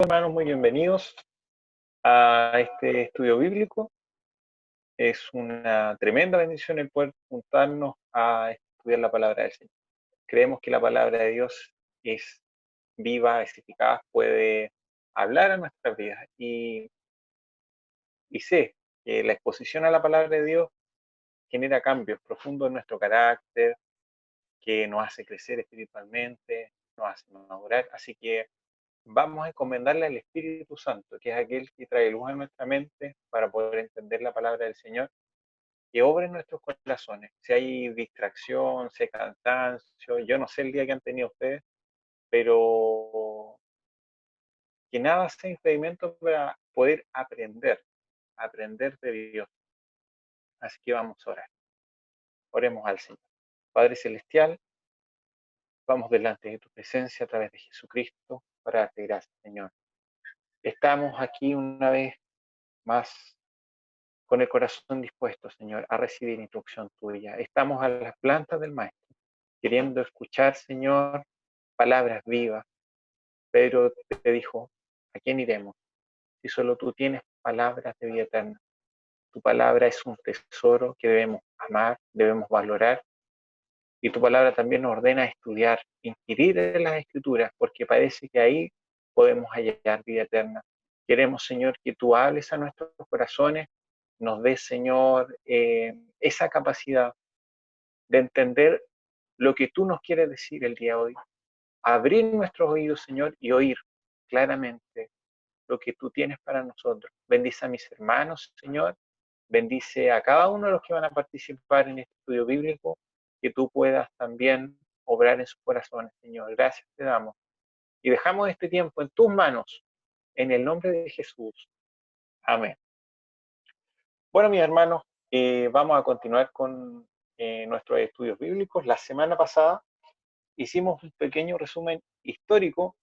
Hermanos, muy bienvenidos a este estudio bíblico. Es una tremenda bendición el poder juntarnos a estudiar la palabra del Señor. Creemos que la palabra de Dios es viva, es eficaz, puede hablar a nuestras vidas. Y sé que la exposición a la palabra de Dios genera cambios profundos en nuestro carácter, que nos hace crecer espiritualmente, nos hace madurar. Así que vamos a encomendarle al Espíritu Santo, que es aquel que trae luz a nuestra mente para poder entender la palabra del Señor, que obre en nuestros corazones. Si hay distracción, si hay cansancio, yo no sé el día que han tenido ustedes, pero que nada sea impedimento para poder aprender de Dios. Así que vamos a orar. Oremos al Señor. Padre Celestial, vamos delante de tu presencia a través de Jesucristo para darte gracias, Señor. Estamos aquí una vez más con el corazón dispuesto, Señor, a recibir instrucción tuya. Estamos a las plantas del Maestro, queriendo escuchar, Señor, palabras vivas. Pedro te dijo, ¿a quién iremos? Si solo tú tienes palabras de vida eterna. Tu palabra es un tesoro que debemos amar, debemos valorar, y tu palabra también nos ordena estudiar, inquirir en las Escrituras, porque parece que ahí podemos hallar vida eterna. Queremos, Señor, que tú hables a nuestros corazones, nos des, Señor, esa capacidad de entender lo que tú nos quieres decir el día de hoy. Abrir nuestros oídos, Señor, y oír claramente lo que tú tienes para nosotros. Bendice a mis hermanos, Señor. Bendice a cada uno de los que van a participar en este estudio bíblico, que tú puedas también obrar en sus corazones, Señor. Gracias te damos. Y dejamos este tiempo en tus manos, en el nombre de Jesús. Amén. Bueno, mis hermanos, vamos a continuar con nuestros estudios bíblicos. La semana pasada hicimos un pequeño resumen histórico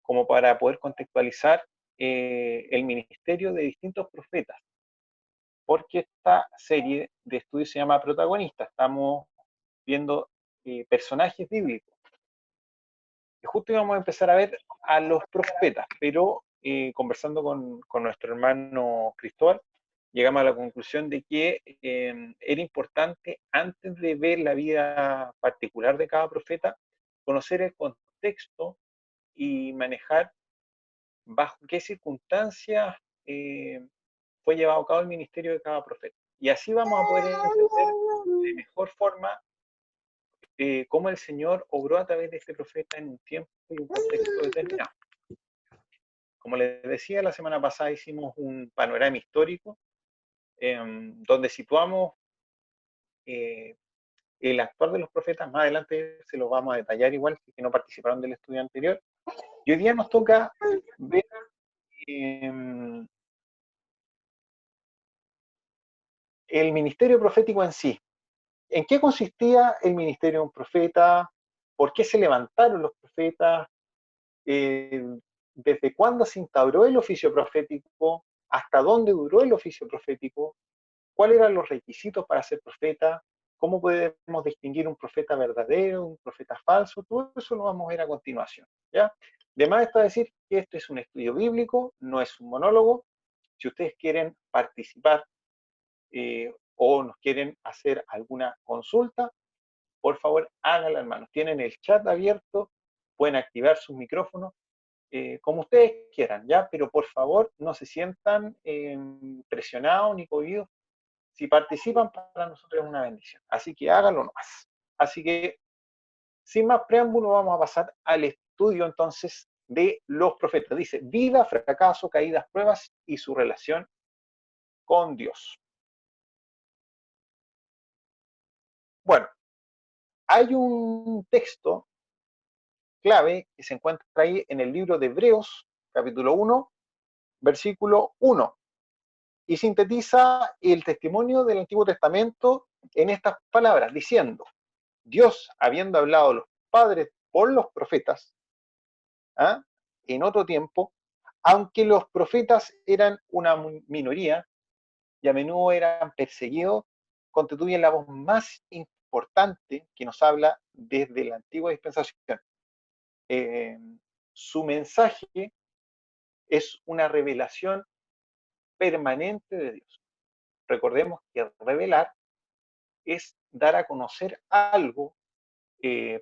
como para poder contextualizar el ministerio de distintos profetas, porque esta serie de estudios se llama Protagonistas. Estamos viendo personajes bíblicos. Y justo íbamos a empezar a ver a los profetas, pero conversando con nuestro hermano Cristóbal, llegamos a la conclusión de que era importante, antes de ver la vida particular de cada profeta, conocer el contexto y manejar bajo qué circunstancias fue llevado a cabo el ministerio de cada profeta. Y así vamos a poder entender de mejor forma cómo el Señor obró a través de este profeta en un tiempo y un contexto determinado. Como les decía, la semana pasada hicimos un panorama histórico donde situamos el actuar de los profetas. Más adelante se los vamos a detallar igual, si que no participaron del estudio anterior. Y hoy día nos toca ver eh, el ministerio profético en sí. ¿En qué consistía el ministerio de un profeta? ¿Por qué se levantaron los profetas? Eh, ¿Desde cuándo se instauró el oficio profético? ¿Hasta dónde duró el oficio profético? ¿Cuáles eran los requisitos para ser profeta? ¿Cómo podemos distinguir un profeta verdadero, un profeta falso? Todo eso lo vamos a ver a continuación, ¿ya? De más está decir que este es un estudio bíblico, no es un monólogo. Si ustedes quieren participar o nos quieren hacer alguna consulta, por favor háganla, hermanos. Tienen el chat abierto, pueden activar sus micrófonos como ustedes quieran, ¿ya? Pero por favor no se sientan presionados ni cohibidos. Si participan, para nosotros es una bendición. Así que háganlo nomás. Así que, sin más preámbulo, vamos a pasar al estudio entonces de los profetas. Dice, vida, fracaso, caídas, pruebas y su relación con Dios. Bueno, hay un texto clave que se encuentra ahí en el libro de Hebreos, capítulo 1, versículo 1, y sintetiza el testimonio del Antiguo Testamento en estas palabras, diciendo, Dios, habiendo hablado a los padres por los profetas, ¿ah? En otro tiempo, aunque los profetas eran una minoría y a menudo eran perseguidos, constituyen la voz más importante que nos habla desde la antigua dispensación. Eh, Su mensaje es una revelación permanente de Dios. Recordemos que revelar es dar a conocer algo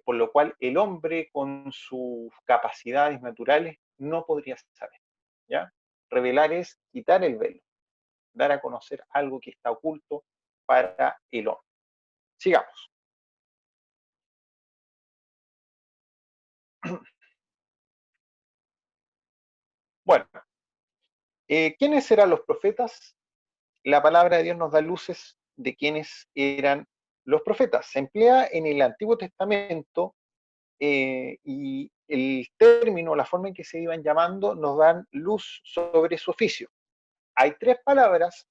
por lo cual el hombre con sus capacidades naturales no podría saber. ¿Ya? Revelar es quitar el velo, dar a conocer algo que está oculto para el hombre. Sigamos. Bueno, ¿quiénes eran los profetas? La palabra de Dios nos da luces de quiénes eran los profetas. Se emplea en el Antiguo Testamento y el término, la forma en que se iban llamando, nos dan luz sobre su oficio. Hay tres palabras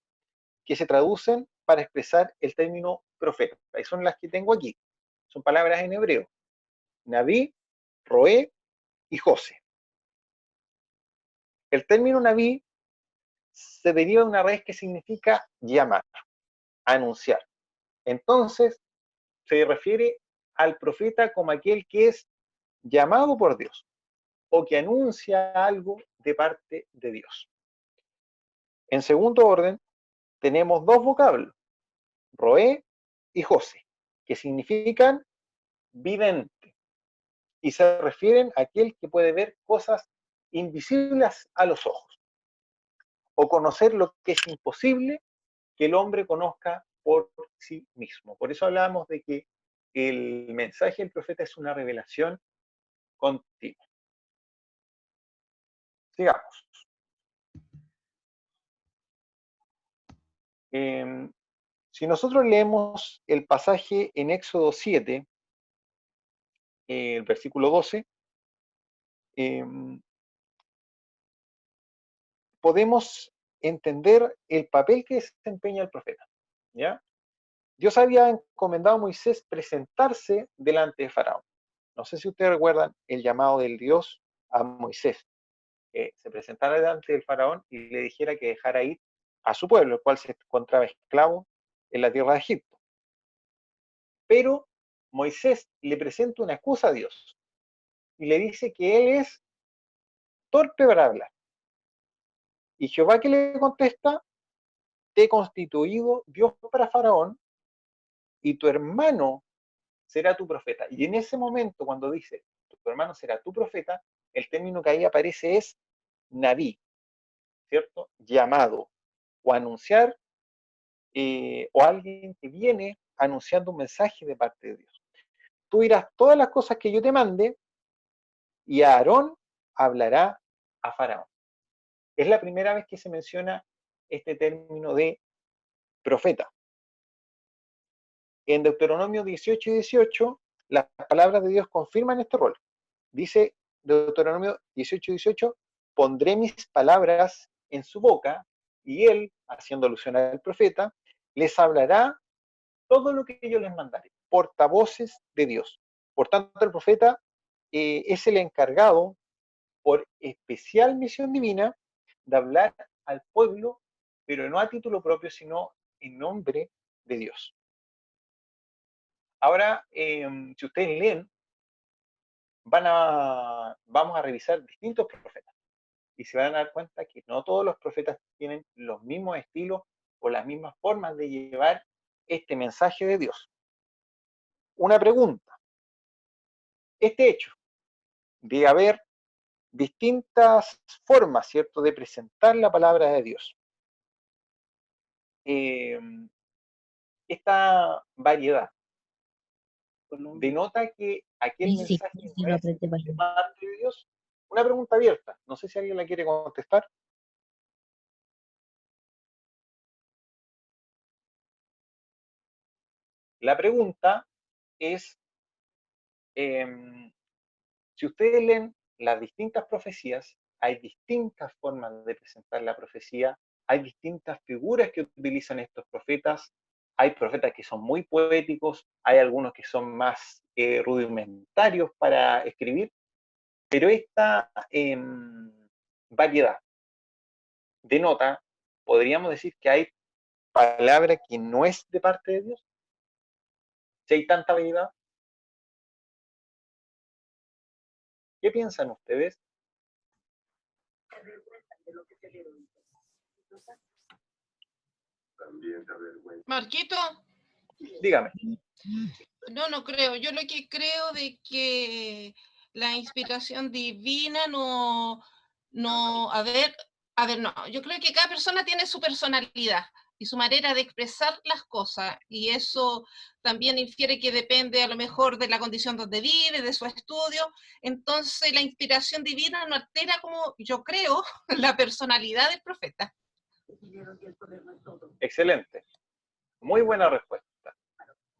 que se traducen para expresar el término profeta, y son las que tengo aquí. Son palabras en hebreo: Naví, Roé y José. El término Naví se deriva de una raíz que significa llamar, anunciar. Entonces, se refiere al profeta como aquel que es llamado por Dios o que anuncia algo de parte de Dios. En segundo orden, tenemos dos vocablos, Roé y José, que significan vidente y se refieren a aquel que puede ver cosas invisibles a los ojos o conocer lo que es imposible que el hombre conozca por sí mismo. Por eso hablamos de que el mensaje del profeta es una revelación continua. Sigamos. Si nosotros leemos el pasaje en Éxodo 7, el versículo 12, podemos entender el papel que desempeña el profeta. ¿Ya? Dios había encomendado a Moisés presentarse delante de Faraón. No sé si ustedes recuerdan el llamado del Dios a Moisés. Se presentara delante del Faraón y le dijera que dejara ir a su pueblo, el cual se encontraba esclavo en la tierra de Egipto. Pero Moisés le presenta una excusa a Dios y le dice que él es torpe para hablar. Y Jehová, que le contesta: te he constituido Dios para Faraón y tu hermano será tu profeta. Y en ese momento, cuando dice tu hermano será tu profeta, el término que ahí aparece es Naví, ¿cierto? Llamado o anunciar, o alguien que viene anunciando un mensaje de parte de Dios. Tú dirás todas las cosas que yo te mande y Aarón hablará a Faraón. Es la primera vez que se menciona este término de profeta. En Deuteronomio 18 y 18, las palabras de Dios confirman este rol. Dice Deuteronomio 18 y 18, pondré mis palabras en su boca y él, haciendo alusión al profeta, les hablará todo lo que yo les mandaré, portavoces de Dios. Por tanto, el profeta es el encargado, por especial misión divina, de hablar al pueblo, pero no a título propio, sino en nombre de Dios. Ahora, si ustedes leen, vamos a revisar distintos profetas y se van a dar cuenta que no todos los profetas tienen los mismos estilos o las mismas formas de llevar este mensaje de Dios. Una pregunta: este hecho de haber distintas formas, ¿cierto?, de presentar la palabra de Dios, eh, esta variedad denota que aquel mensaje no es de parte de Dios. Una pregunta abierta, no sé si alguien la quiere contestar. La pregunta es, si ustedes leen las distintas profecías, hay distintas formas de presentar la profecía, hay distintas figuras que utilizan estos profetas, hay profetas que son muy poéticos, hay algunos que son más rudimentarios para escribir, pero esta variedad denota, podríamos decir que hay palabra que no es de parte de Dios. Si hay tanta variedad, ¿qué piensan ustedes? Marquito, Dígame. no creo. Yo lo que creo de que la inspiración divina no, a ver, no. Yo creo que cada persona tiene su personalidad y su manera de expresar las cosas, y eso también infiere que depende a lo mejor de la condición donde vive, de su estudio. Entonces la inspiración divina no altera, como yo creo, la personalidad del profeta. Excelente. Muy buena respuesta.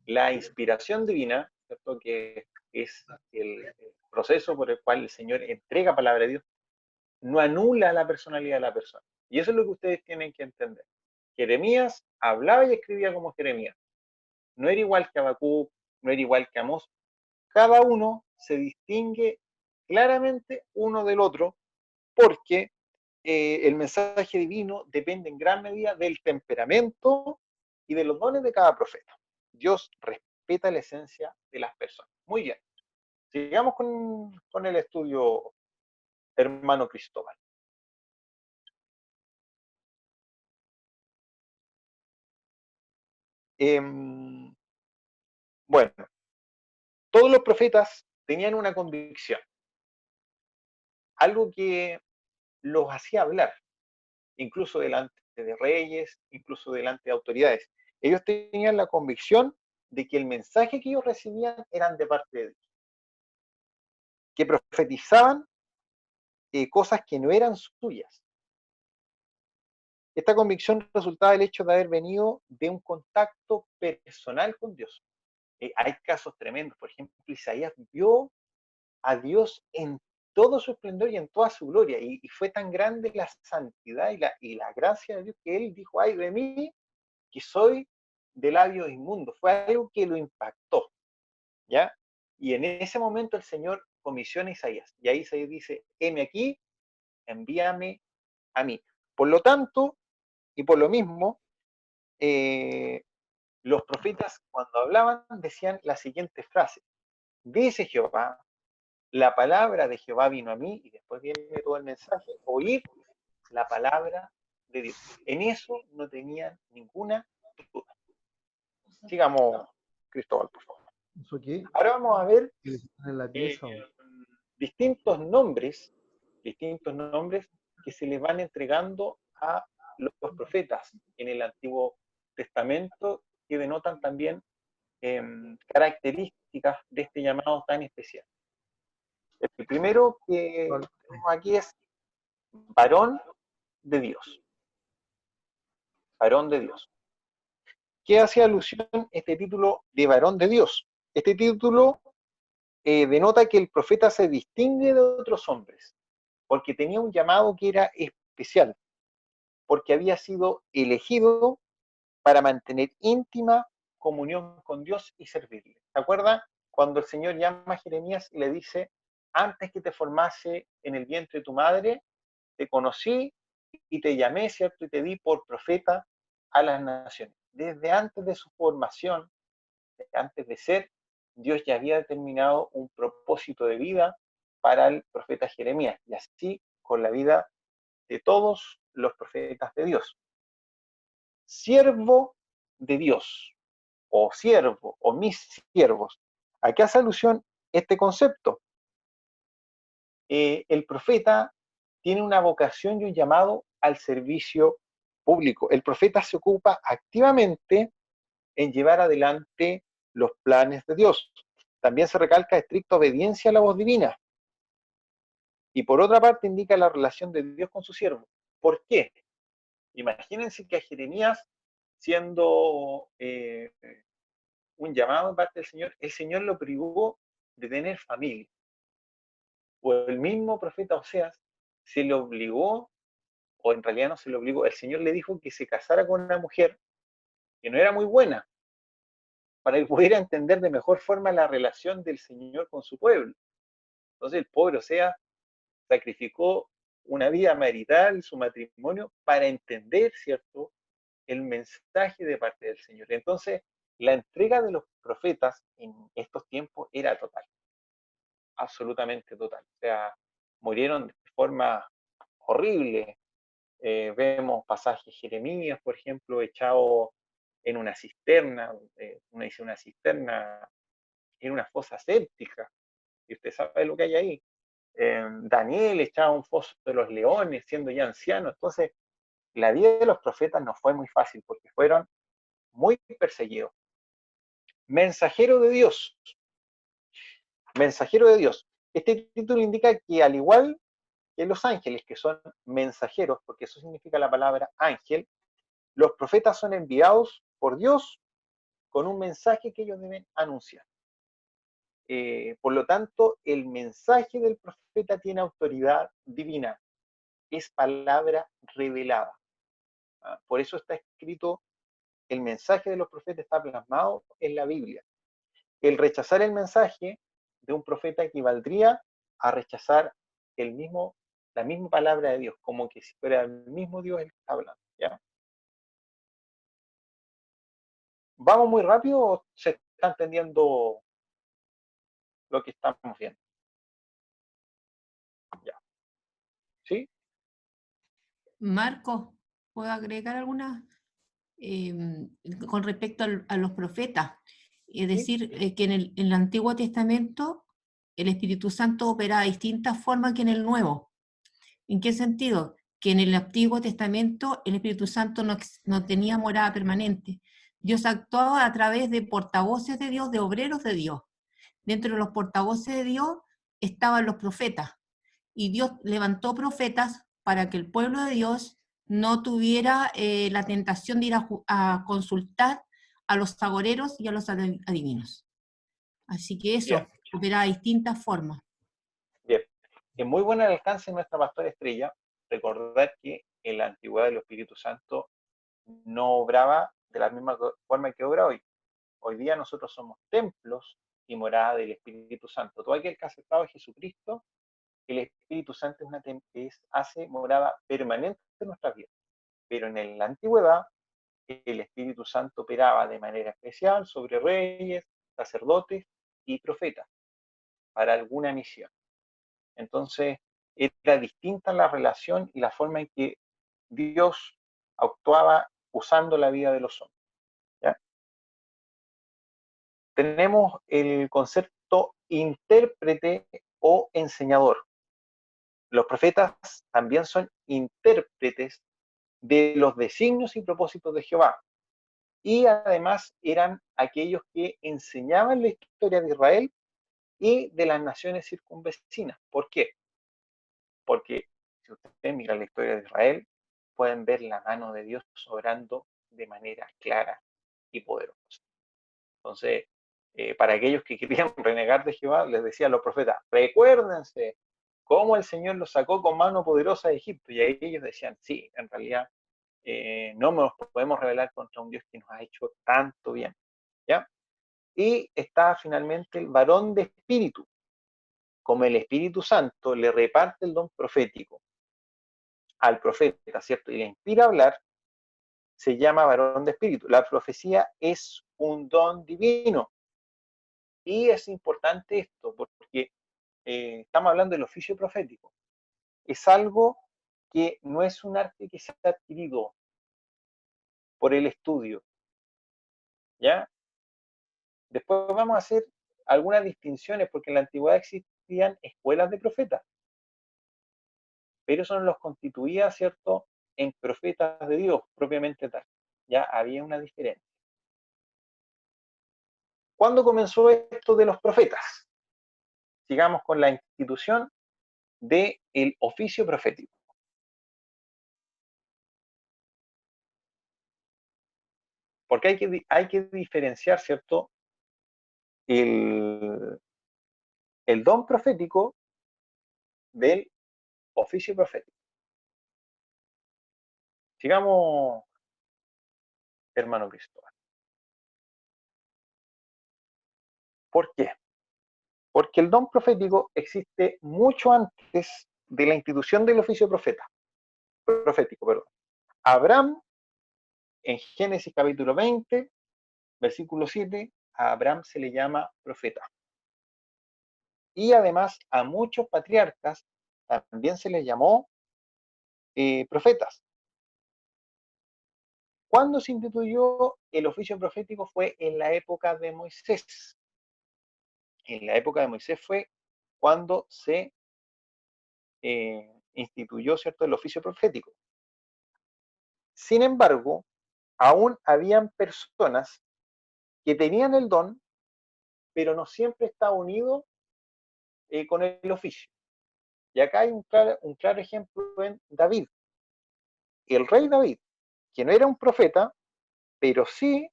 La inspiración divina, ¿cierto? Que es el proceso por el cual el Señor entrega palabra de Dios, no anula la personalidad de la persona. Y eso es lo que ustedes tienen que entender. Jeremías hablaba y escribía como Jeremías. No era igual que Habacuc, no era igual que Amós. Cada uno se distingue claramente uno del otro porque el mensaje divino depende en gran medida del temperamento y de los dones de cada profeta. Dios respeta la esencia de las personas. Muy bien. Sigamos con el estudio, hermano Cristóbal. Bueno, todos los profetas tenían una convicción, algo que los hacía hablar, incluso delante de reyes, incluso delante de autoridades. Ellos tenían la convicción de que el mensaje que ellos recibían eran de parte de Dios, que profetizaban cosas que no eran suyas. Esta convicción resultaba del hecho de haber venido de un contacto personal con Dios. Hay casos tremendos, por ejemplo, Isaías vio a Dios en todo su esplendor y en toda su gloria, y fue tan grande la santidad y la gracia de Dios que él dijo: ay de mí, que soy de labios inmundos. Fue algo que lo impactó, ¿ya? Y en ese momento el Señor comisiona a Isaías, y ahí Isaías dice: heme aquí, envíame a mí. Por lo tanto, y por lo mismo, los profetas cuando hablaban decían la siguiente frase: dice Jehová, la palabra de Jehová vino a mí, y después viene todo el mensaje: oír la palabra de Dios. En eso no tenían ninguna duda. Sigamos, Cristóbal, por favor. ¿Eso qué? Ahora vamos a ver En la pieza. distintos nombres que se les van entregando a los profetas en el Antiguo Testamento, que denotan también características de este llamado tan especial. El primero que tenemos aquí es varón de Dios. Varón de Dios. ¿Qué hace alusión este título de varón de Dios? Este título denota que el profeta se distingue de otros hombres, porque tenía un llamado que era especial, porque había sido elegido para mantener íntima comunión con Dios y servirle. ¿Se acuerdan? Cuando el Señor llama a Jeremías y le dice: antes que te formase en el vientre de tu madre, te conocí y te llamé, ¿cierto? Y te di por profeta a las naciones. Desde antes de su formación, antes de ser, Dios ya había determinado un propósito de vida para el profeta Jeremías, y así con la vida de todos los profetas de Dios. Siervo de Dios, o siervo, o mis siervos. ¿A qué hace alusión este concepto? El profeta tiene una vocación y un llamado al servicio público. El profeta se ocupa activamente en llevar adelante los planes de Dios. También se recalca estricta obediencia a la voz divina. Y por otra parte indica la relación de Dios con su siervo. ¿Por qué? Imagínense que a Jeremías, siendo un llamado en parte del Señor, el Señor lo privó de tener familia. O el mismo profeta Oseas se le obligó, o en realidad no se le obligó, el Señor le dijo que se casara con una mujer que no era muy buena, para que pudiera entender de mejor forma la relación del Señor con su pueblo. Entonces el pobre Oseas sacrificó una vida marital, su matrimonio, para entender, ¿cierto?, el mensaje de parte del Señor. Entonces, la entrega de los profetas en estos tiempos era total, absolutamente total. O sea, murieron de forma horrible, Vemos pasajes de Jeremías, por ejemplo, echado en una cisterna, uno dice una cisterna, en una fosa séptica, y usted sabe lo que hay ahí. Daniel echado a un foso de los leones, siendo ya anciano. Entonces, la vida de los profetas no fue muy fácil, porque fueron muy perseguidos. Mensajero de Dios. Mensajero de Dios. Este título indica que al igual que los ángeles, que son mensajeros, porque eso significa la palabra ángel, los profetas son enviados por Dios con un mensaje que ellos deben anunciar. Por lo tanto, el mensaje del profeta tiene autoridad divina, es palabra revelada. Por eso está escrito, el mensaje de los profetas está plasmado en la Biblia. El rechazar el mensaje de un profeta equivaldría a rechazar la misma palabra de Dios, como que si fuera el mismo Dios el que está hablando. ¿Ya? ¿Vamos muy rápido o se está entendiendo lo que estamos viendo? Ya. ¿Sí? Marco, ¿puedo agregar alguna con respecto a los profetas? Es ¿Sí? decir, que en el Antiguo Testamento el Espíritu Santo opera de distintas formas que en el Nuevo. ¿En qué sentido? Que en el Antiguo Testamento el Espíritu Santo no tenía morada permanente. Dios actuaba a través de portavoces de Dios, de obreros de Dios. Dentro de los portavoces de Dios estaban los profetas. Y Dios levantó profetas para que el pueblo de Dios no tuviera la tentación de ir a consultar a los agoreros y a los adivinos. Así que Bien, eso, opera de distintas formas. bien. Es muy buena el alcance de nuestra pastora Estrella recordar que en la antigüedad el Espíritu Santo no obraba de la misma forma que obra hoy. Hoy día nosotros somos templos y morada del Espíritu Santo. Todo aquel que ha aceptado a Jesucristo, el Espíritu Santo hace morada permanente en nuestras vidas. Pero en la antigüedad, el Espíritu Santo operaba de manera especial sobre reyes, sacerdotes y profetas para alguna misión. Entonces, era distinta la relación y la forma en que Dios actuaba usando la vida de los hombres. ¿Ya? Tenemos el concepto intérprete o enseñador. Los profetas también son intérpretes de los designios y propósitos de Jehová. Y además eran aquellos que enseñaban la historia de Israel y de las naciones circunvecinas. ¿Por qué? Porque si ustedes miran la historia de Israel, pueden ver la mano de Dios obrando de manera clara y poderosa. Entonces, para aquellos que querían renegar de Jehová, les decía a los profetas, recuérdense cómo el Señor los sacó con mano poderosa de Egipto. Y ahí ellos decían, sí, en realidad no nos podemos rebelar contra un Dios que nos ha hecho tanto bien. ¿Ya? Y está finalmente el varón de espíritu. Como el Espíritu Santo le reparte el don profético al profeta, ¿cierto? Y le inspira a hablar, se llama varón de espíritu. La profecía es un don divino. Y es importante esto, porque estamos hablando del oficio profético. Es algo que no es un arte que se ha adquirido por el estudio, ¿ya? Después vamos a hacer algunas distinciones, porque en la antigüedad existían escuelas de profetas, pero eso no los constituía, ¿cierto?, en profetas de Dios, propiamente tal. Ya había una diferencia. ¿Cuándo comenzó esto de los profetas? Sigamos con la institución del oficio profético. Porque hay que diferenciar, ¿cierto?, el, el don profético del oficio profético. Sigamos, hermano Cristóbal. ¿Por qué? Porque el don profético existe mucho antes de la institución del oficio profético. Perdón. Abraham, en Génesis capítulo 20, versículo 7, a Abraham se le llama profeta. Y además a muchos patriarcas también se les llamó profetas. ¿Cuándo se instituyó el oficio profético? Fue en la época de Moisés. En la época de Moisés fue cuando se instituyó, ¿cierto?, el oficio profético. Sin embargo, aún habían personas que tenían el don, pero no siempre estaba unido con el oficio. Y acá hay un claro ejemplo en David. El rey David, que no era un profeta, pero sí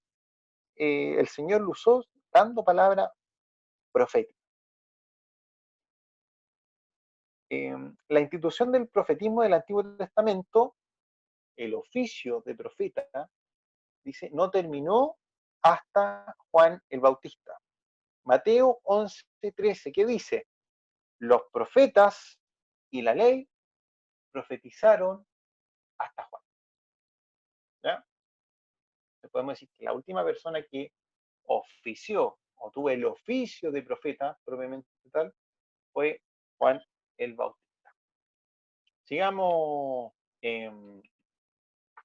el Señor lo usó dando palabra profética. La institución del profetismo del Antiguo Testamento, el oficio de profeta, dice, no terminó hasta Juan el Bautista. Mateo 11:13, ¿qué dice? Los profetas y la ley profetizaron hasta Juan. ¿Ya? Podemos decir que la última persona que ofició o tuvo el oficio de profeta propiamente tal fue Juan el Bautista. Sigamos,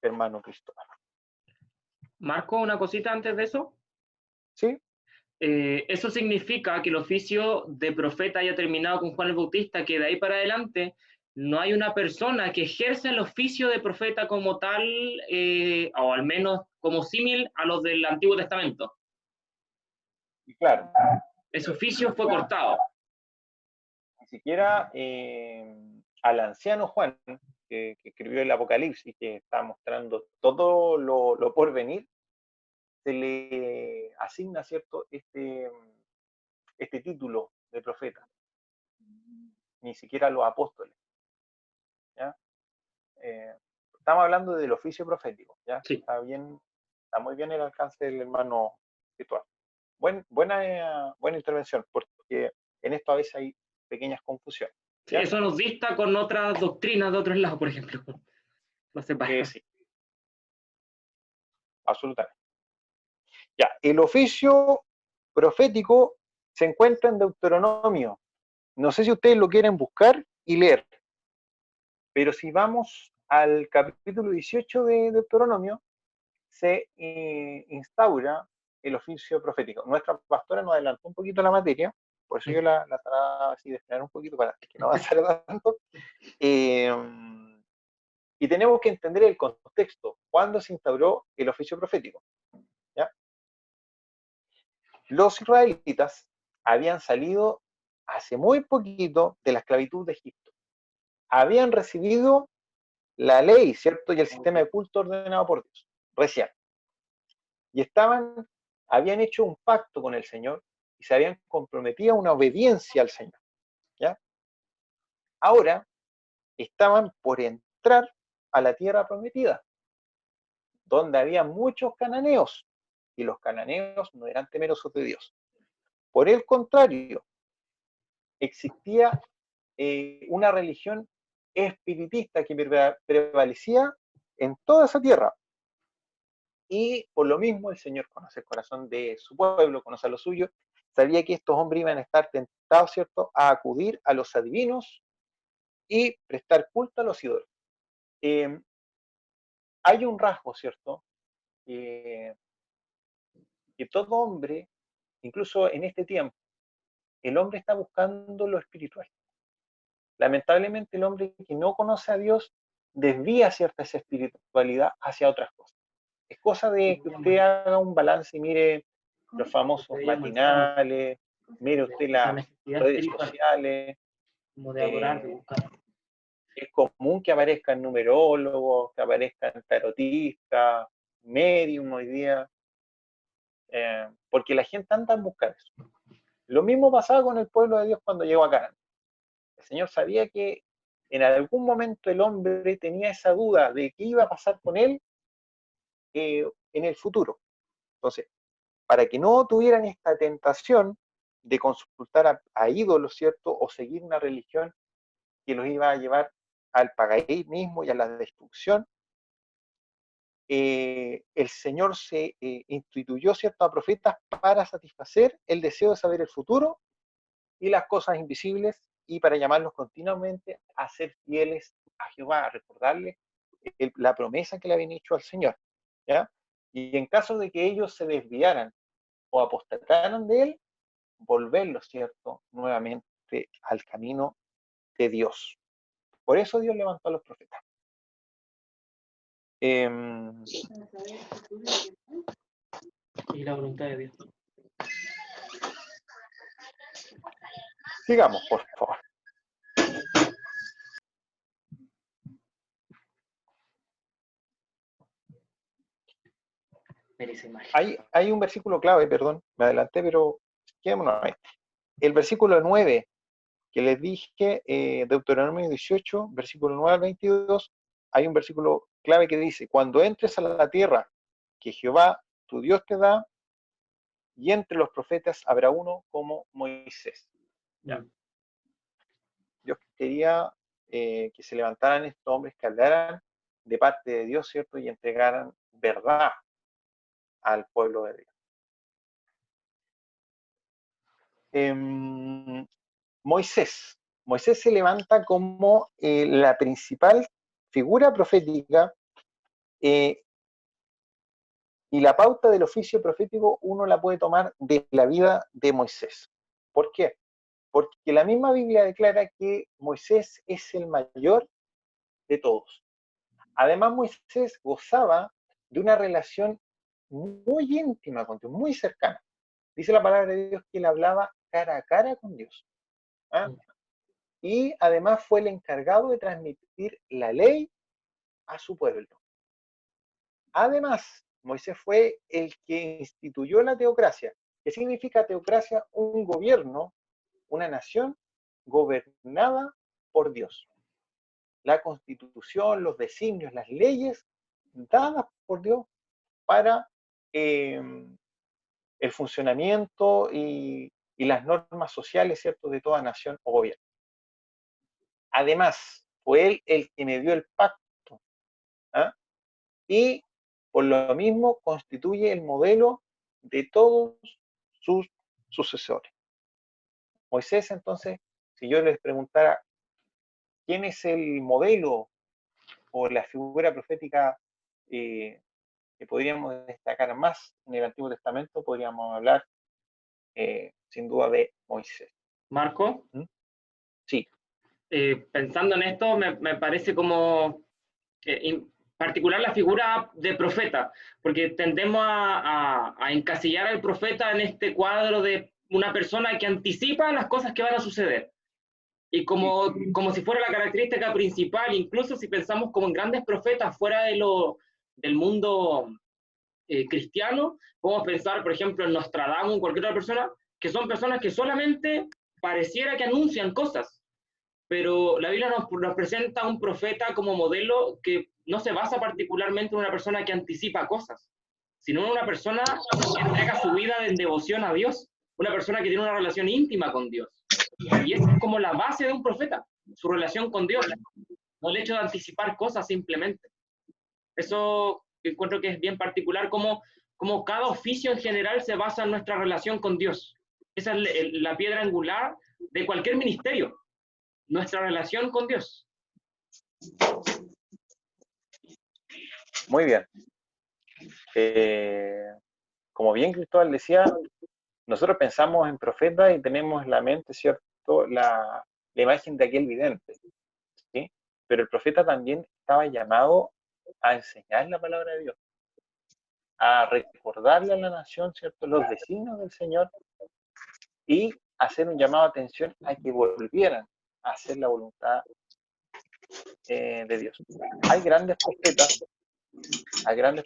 hermano Cristóbal. Marco, una cosita antes de eso. ¿Sí? Eso significa que el oficio de profeta haya terminado con Juan el Bautista, que de ahí para adelante no hay una persona que ejerza el oficio de profeta como tal, o al menos como símil a los del Antiguo Testamento. Y claro. Ese oficio fue cortado. Ni siquiera al anciano Juan, que escribió el Apocalipsis, que está mostrando todo lo por venir, se le asigna, ¿cierto?, este título de profeta. Ni siquiera a los apóstoles. ¿Ya? Estamos hablando del oficio profético. ¿Ya? Sí. Está muy bien el alcance del hermano espiritual. Buena intervención, porque en esto a veces hay pequeñas confusiones. Sí, eso nos dista con otras doctrinas de otros lados, por ejemplo. Lo separa. Sí. Absolutamente. Ya, el oficio profético se encuentra en Deuteronomio. No sé si ustedes lo quieren buscar y leer, pero si vamos al capítulo 18 de Deuteronomio, se instaura el oficio profético. Nuestra pastora nos adelantó un poquito la materia, por eso yo la trataba así de esperar un poquito para que no avanzara tanto. Y tenemos que entender el contexto, cuándo se instauró el oficio profético. ¿Ya? Los israelitas habían salido hace muy poquito de la esclavitud de Egipto. Habían recibido la ley, ¿cierto? Y el sistema de culto ordenado por Dios, recién. Y habían hecho un pacto con el Señor y se habían comprometido a una obediencia al Señor. ¿Ya? Ahora estaban por entrar a la tierra prometida, donde había muchos cananeos, y los cananeos no eran temerosos de Dios. Por el contrario, existía una religión espiritista que prevalecía en toda esa tierra. Y por lo mismo el Señor conoce el corazón de su pueblo, conoce a lo suyo, sabía que estos hombres iban a estar tentados, ¿cierto?, a acudir a los adivinos y prestar culto a los ídolos. Hay un rasgo, ¿cierto?, que todo hombre, incluso en este tiempo, el hombre está buscando lo espiritual. Lamentablemente el hombre que no conoce a Dios desvía cierta esa espiritualidad hacia otras cosas. Es cosa de que usted haga un balance y mire los famosos matinales, mire usted las redes sociales. Es común que aparezcan numerólogos, que aparezcan tarotistas, medium hoy día, porque la gente anda en busca de eso. Lo mismo pasaba con el pueblo de Dios cuando llegó acá. El Señor sabía que en algún momento el hombre tenía esa duda de qué iba a pasar con él en el futuro. Entonces, para que no tuvieran esta tentación de consultar a ídolos, ¿cierto? O seguir una religión que los iba a llevar al paganismo y a la destrucción, el Señor se instituyó, ¿cierto?, a profetas para satisfacer el deseo de saber el futuro y las cosas invisibles, y para llamarlos continuamente a ser fieles a Jehová, a recordarle la promesa que le habían hecho al Señor. ¿ya? Y en caso de que ellos se desviaran o apostataran de él, volverlos, ¿cierto?, nuevamente al camino de Dios. Por eso Dios levantó a los profetas. Y la voluntad de Dios. Sigamos, por favor. Hay un versículo clave, perdón, me adelanté, pero quedémonos ahí. El versículo 9, que les dije, Deuteronomio 18, versículo 9 al 22, hay un versículo clave que dice: cuando entres a la tierra que Jehová tu Dios te da, y entre los profetas habrá uno como Moisés. ¿Ya? Dios quería que se levantaran estos hombres que hablaran de parte de Dios, ¿cierto? Y entregaran verdad al pueblo de Dios. Moisés se levanta como la principal figura profética, y la pauta del oficio profético uno la puede tomar de la vida de Moisés. ¿Por qué? Porque la misma Biblia declara que Moisés es el mayor de todos. Además, Moisés gozaba de una relación muy íntima con Dios, muy cercana. Dice la palabra de Dios que él hablaba cara a cara con Dios. ¿Ah? Y además fue el encargado de transmitir la ley a su pueblo. Además, Moisés fue el que instituyó la teocracia. ¿Qué significa teocracia? Un gobierno, una nación gobernada por Dios. La constitución, los designios, las leyes dadas por Dios para el funcionamiento y las normas sociales, ¿cierto?, de toda nación o gobierno. Además, fue él el que me dio el pacto, ¿ah? Y por lo mismo constituye el modelo de todos sus sucesores. Moisés, entonces, si yo les preguntara quién es el modelo o la figura profética que podríamos destacar más en el Antiguo Testamento, podríamos hablar sin duda de Moisés. Marco. Sí. Pensando en esto, me parece como en particular la figura de profeta, porque tendemos a encasillar al profeta en este cuadro de una persona que anticipa las cosas que van a suceder. Y como si fuera la característica principal, incluso si pensamos como en grandes profetas fuera del mundo cristiano, podemos pensar, por ejemplo, en Nostradamus o cualquier otra persona, que son personas que solamente pareciera que anuncian cosas, pero la Biblia nos presenta un profeta como modelo que no se basa particularmente en una persona que anticipa cosas, sino en una persona que entrega su vida en devoción a Dios, una persona que tiene una relación íntima con Dios. Y es como la base de un profeta, su relación con Dios, no el hecho de anticipar cosas simplemente. Eso encuentro que es bien particular, como cada oficio en general se basa en nuestra relación con Dios. Esa es la piedra angular de cualquier ministerio, nuestra relación con Dios. Muy bien. Como bien Cristóbal decía, nosotros pensamos en profeta y tenemos en la mente, ¿cierto?, la imagen de aquel vidente, ¿sí? Pero el profeta también estaba llamado a enseñar la palabra de Dios, a recordarle a la nación, ¿cierto?, los designios del Señor y hacer un llamado de atención a que volvieran a hacer la voluntad de Dios. Hay grandes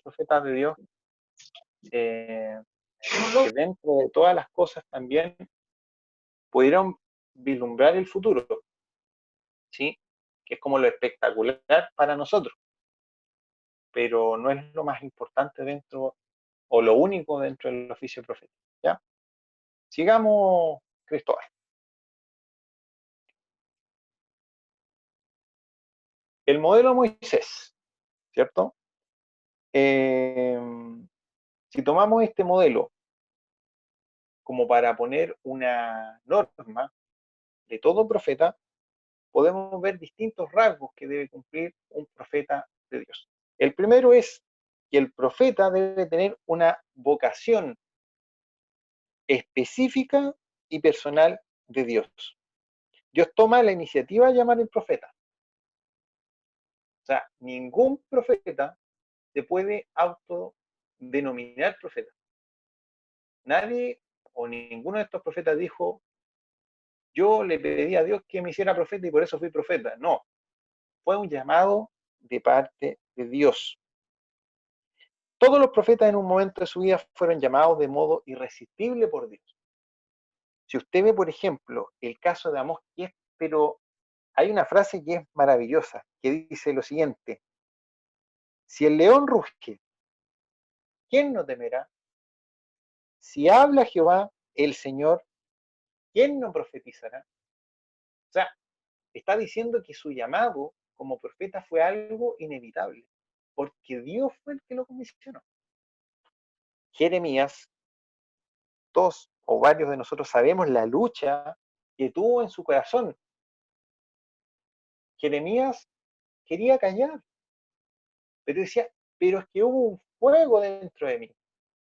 profetas de Dios que dentro de todas las cosas también pudieron vislumbrar el futuro, ¿sí? Que es como lo espectacular para nosotros, pero no es lo más importante dentro, o lo único dentro del oficio profético, ¿ya? Sigamos, Cristóbal. El modelo Moisés, ¿cierto? Si tomamos este modelo como para poner una norma de todo profeta, podemos ver distintos rasgos que debe cumplir un profeta de Dios. El primero es que el profeta debe tener una vocación específica y personal de Dios. Dios toma la iniciativa de llamar al profeta. O sea, ningún profeta se puede autodenominar profeta. Nadie o ninguno de estos profetas dijo, yo le pedí a Dios que me hiciera profeta y por eso fui profeta. No, fue un llamado de parte de Dios. Todos los profetas en un momento de su vida fueron llamados de modo irresistible por Dios. Si usted ve, por ejemplo, el caso de Amós, pero hay una frase que es maravillosa, que dice lo siguiente: si el león ruge, ¿quién no temerá? Si habla Jehová, el Señor, ¿quién no profetizará? O sea, está diciendo que su llamado como profeta fue algo inevitable, porque Dios fue el que lo comisionó. Jeremías, todos o varios de nosotros sabemos la lucha que tuvo en su corazón. Jeremías quería callar, pero decía, pero es que hubo un fuego dentro de mí,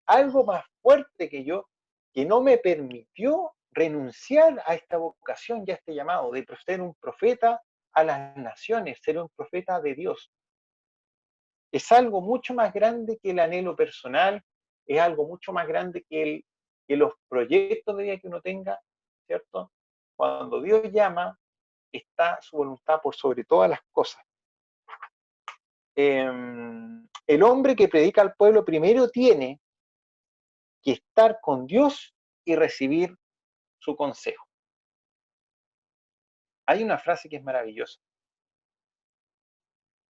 algo más fuerte que yo, que no me permitió renunciar a esta vocación y a este llamado de ser un profeta a las naciones, ser un profeta de Dios. Es algo mucho más grande que el anhelo personal, es algo mucho más grande que los proyectos de vida que uno tenga, ¿cierto? Cuando Dios llama, está su voluntad por sobre todas las cosas. El hombre que predica al pueblo primero tiene que estar con Dios y recibir su consejo. Hay una frase que es maravillosa.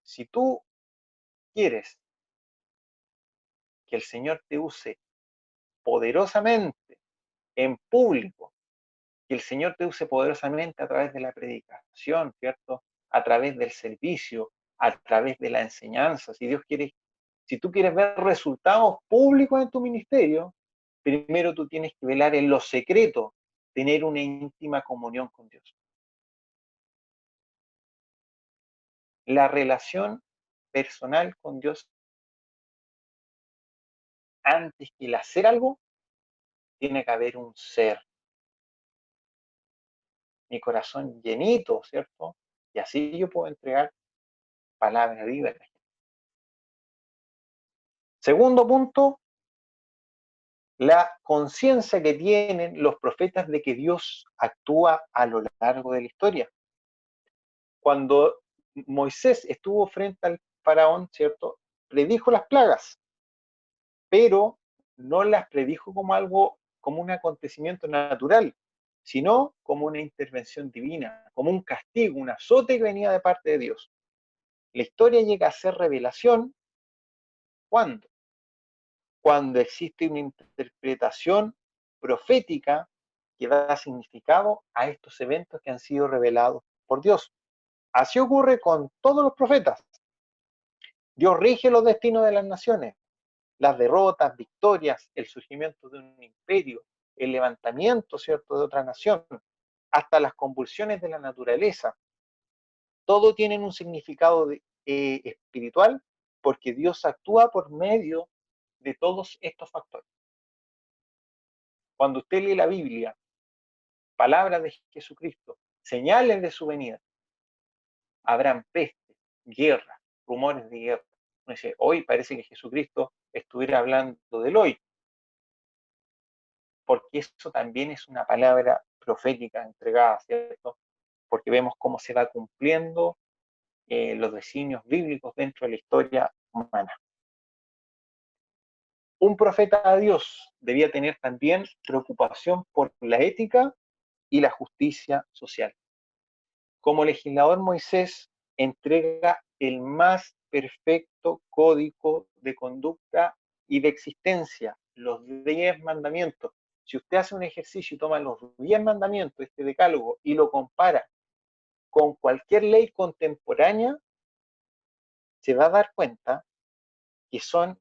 Si tú quieres que el Señor te use poderosamente en público, que el Señor te use poderosamente a través de la predicación, ¿cierto? A través del servicio, a través de la enseñanza. Si tú quieres ver resultados públicos en tu ministerio, primero tú tienes que velar en lo secreto, tener una íntima comunión con Dios. La relación personal con Dios, antes que el hacer algo, tiene que haber un ser. Mi corazón llenito, ¿cierto? Y así yo puedo entregar palabras vivas. Segundo punto, la conciencia que tienen los profetas de que Dios actúa a lo largo de la historia. Cuando Moisés estuvo frente al faraón, ¿cierto? Predijo las plagas, pero no las predijo como algo, como un acontecimiento natural, sino como una intervención divina, como un castigo, un azote que venía de parte de Dios. La historia llega a ser revelación, ¿cuándo? Cuando existe una interpretación profética que da significado a estos eventos que han sido revelados por Dios. Así ocurre con todos los profetas. Dios rige los destinos de las naciones, las derrotas, victorias, el surgimiento de un imperio, el levantamiento, ¿cierto?, de otra nación, hasta las convulsiones de la naturaleza. Todo tiene un significado espiritual porque Dios actúa por medio de todos estos factores. Cuando usted lee la Biblia, palabras de Jesucristo, señales de su venida, habrán peste, guerra, rumores de guerra. Uno dice, hoy parece que Jesucristo estuviera hablando del hoy, porque eso también es una palabra profética entregada, ¿cierto? Porque vemos cómo se va cumpliendo los designios bíblicos dentro de la historia humana. Un profeta de Dios debía tener también preocupación por la ética y la justicia social. Como legislador, Moisés entrega el más perfecto código de conducta y de existencia, los 10 mandamientos. Si usted hace un ejercicio y toma los 10 mandamientos, este decálogo, y lo compara con cualquier ley contemporánea, se va a dar cuenta que son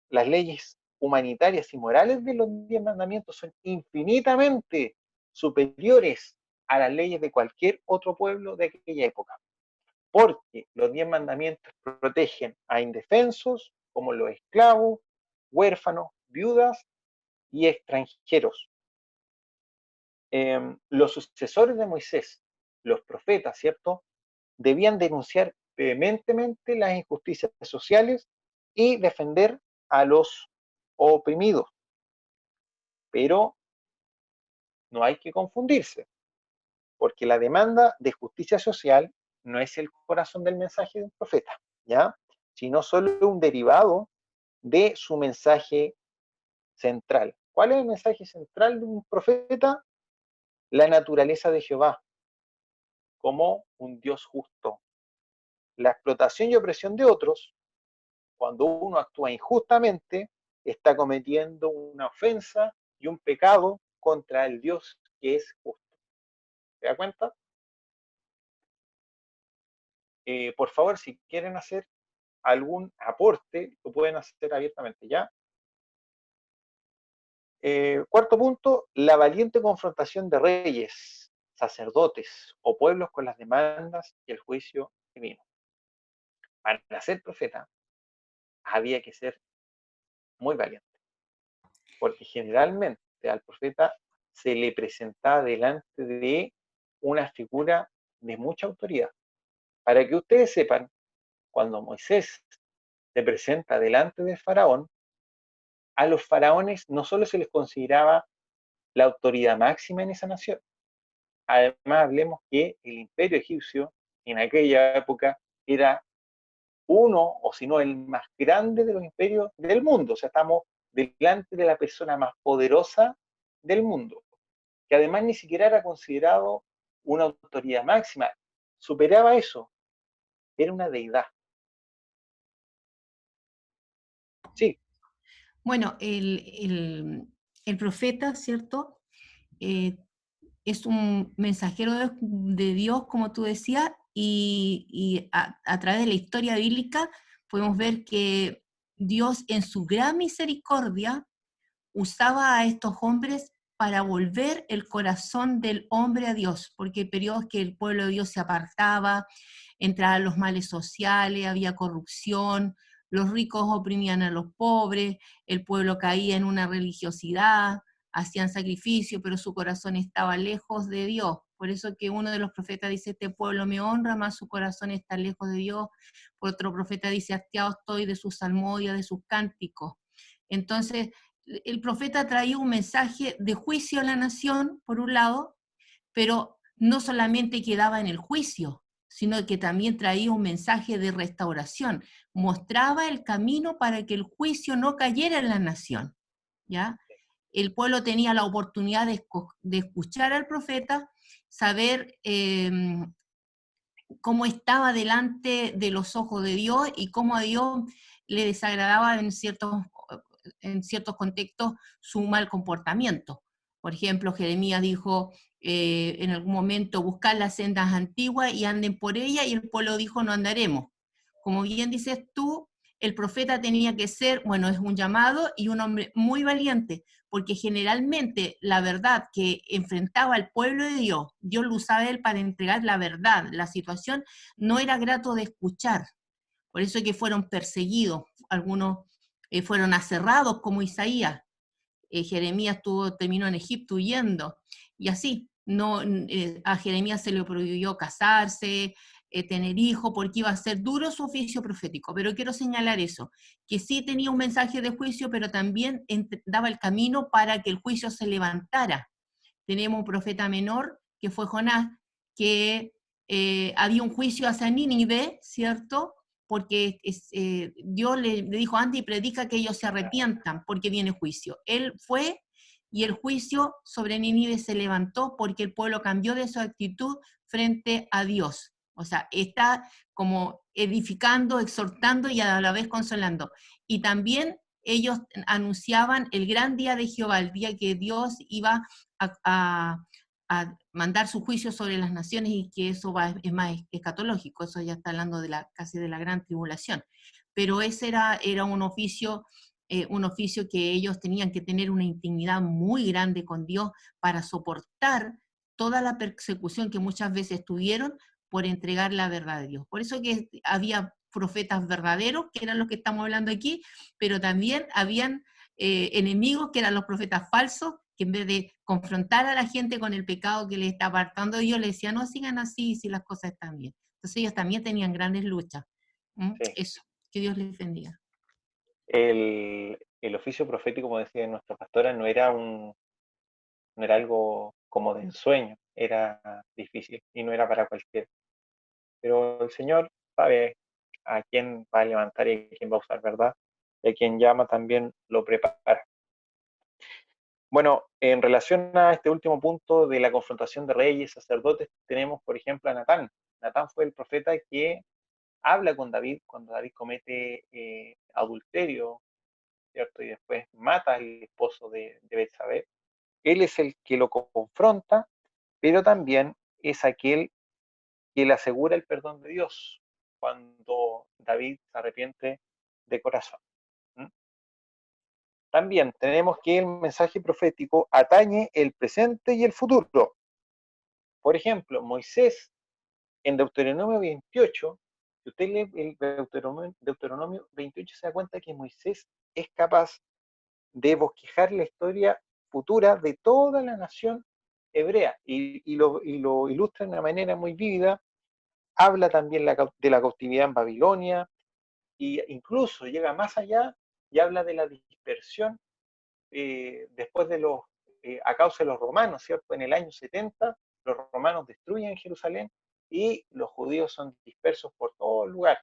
las leyes humanitarias y morales de los 10 mandamientos son infinitamente superiores a las leyes de cualquier otro pueblo de aquella época. Porque los 10 mandamientos protegen a indefensos, como los esclavos, huérfanos, viudas y extranjeros. Los sucesores de Moisés, los profetas, ¿cierto?, debían denunciar vehementemente las injusticias sociales y defender a los oprimidos. Pero no hay que confundirse, porque la demanda de justicia social no es el corazón del mensaje de un profeta, ¿ya?, sino solo un derivado de su mensaje central. ¿Cuál es el mensaje central de un profeta? La naturaleza de Jehová como un Dios justo. La explotación y opresión de otros, cuando uno actúa injustamente, está cometiendo una ofensa y un pecado contra el Dios que es justo. ¿Se da cuenta? Por favor, si quieren hacer algún aporte, lo pueden hacer abiertamente, ¿ya? Cuarto punto, la valiente confrontación de reyes, sacerdotes o pueblos con las demandas y el juicio divino. Para ser profeta había que ser muy valiente, porque generalmente al profeta se le presentaba delante de una figura de mucha autoridad. Para que ustedes sepan, cuando Moisés se presenta delante del faraón, a los faraones no solo se les consideraba la autoridad máxima en esa nación, además hablemos que el imperio egipcio en aquella época era uno, o si no el más grande de los imperios del mundo. O sea, estamos delante de la persona más poderosa del mundo, que además ni siquiera era considerado una autoridad máxima, superaba eso, era una deidad. Sí. Bueno, el profeta, ¿cierto? Es un mensajero de Dios, como tú decías, y a través de la historia bíblica podemos ver que Dios en su gran misericordia usaba a estos hombres para volver el corazón del hombre a Dios, porque hay periodos que el pueblo de Dios se apartaba, entraban los males sociales, había corrupción, los ricos oprimían a los pobres, el pueblo caía en una religiosidad, hacían sacrificio, pero su corazón estaba lejos de Dios. Por eso que uno de los profetas dice, este pueblo me honra, más su corazón está lejos de Dios. Otro profeta dice, hastiado estoy de sus salmodias, de sus cánticos. Entonces, el profeta traía un mensaje de juicio a la nación, por un lado, pero no solamente quedaba en el juicio, sino que también traía un mensaje de restauración, mostraba el camino para que el juicio no cayera en la nación, ¿ya? El pueblo tenía la oportunidad de escuchar al profeta, saber cómo estaba delante de los ojos de Dios y cómo a Dios le desagradaba en ciertos contextos su mal comportamiento. Por ejemplo, Jeremías dijo en algún momento, buscar las sendas antiguas y anden por ellas, y el pueblo dijo, no andaremos. Como bien dices tú, el profeta tenía que ser, bueno, es un llamado y un hombre muy valiente, porque generalmente la verdad que enfrentaba al pueblo de Dios, Dios lo usaba él para entregar la verdad, la situación no era grato de escuchar. Por eso que fueron perseguidos, algunos fueron aserrados como Isaías, Jeremías terminó en Egipto huyendo, y así, a Jeremías se le prohibió casarse, tener hijos, porque iba a ser duro su oficio profético. Pero quiero señalar eso, que sí tenía un mensaje de juicio, pero también daba el camino para que el juicio se levantara. Tenemos un profeta menor, que fue Jonás, que había un juicio hacia Nínive, ¿cierto?, porque Dios le dijo antes y predica que ellos se arrepientan porque viene juicio. Él fue y el juicio sobre Nínive se levantó porque el pueblo cambió de su actitud frente a Dios. O sea, está como edificando, exhortando y a la vez consolando. Y también ellos anunciaban el gran día de Jehová, el día que Dios iba a mandar su juicio sobre las naciones, y que eso es más escatológico, eso ya está hablando casi de la gran tribulación. Pero ese era un oficio que ellos tenían que tener una intimidad muy grande con Dios para soportar toda la persecución que muchas veces tuvieron por entregar la verdad de Dios. Por eso que había profetas verdaderos, que eran los que estamos hablando aquí, pero también habían enemigos, que eran los profetas falsos, que en vez de confrontar a la gente con el pecado que les está apartando de Dios, le decían, no, sigan así, si las cosas están bien. Entonces ellos también tenían grandes luchas. Sí. Eso, que Dios les bendiga. El oficio profético, como decía nuestra pastora, no era algo como de ensueño, era difícil y no era para cualquiera. Pero el Señor sabe a quién va a levantar y a quién va a usar, ¿verdad? Y a quien llama también lo prepara. Bueno, en relación a este último punto de la confrontación de reyes, sacerdotes, tenemos, por ejemplo, a Natán. Natán fue el profeta que habla con David cuando David comete adulterio, ¿cierto? Y después mata al esposo de Betsabé. Él es el que lo confronta, pero también es aquel que le asegura el perdón de Dios cuando David se arrepiente de corazón. También tenemos que el mensaje profético atañe el presente y el futuro. Por ejemplo, Moisés en Deuteronomio 28, si usted lee el Deuteronomio 28, se da cuenta que Moisés es capaz de bosquejar la historia futura de toda la nación hebrea y lo ilustra de una manera muy vívida. Habla también de la cautividad en Babilonia e incluso llega más allá y habla de la dispersión después de a causa de los romanos, ¿cierto? En el año 70 los romanos destruyen Jerusalén y los judíos son dispersos por todo el lugar.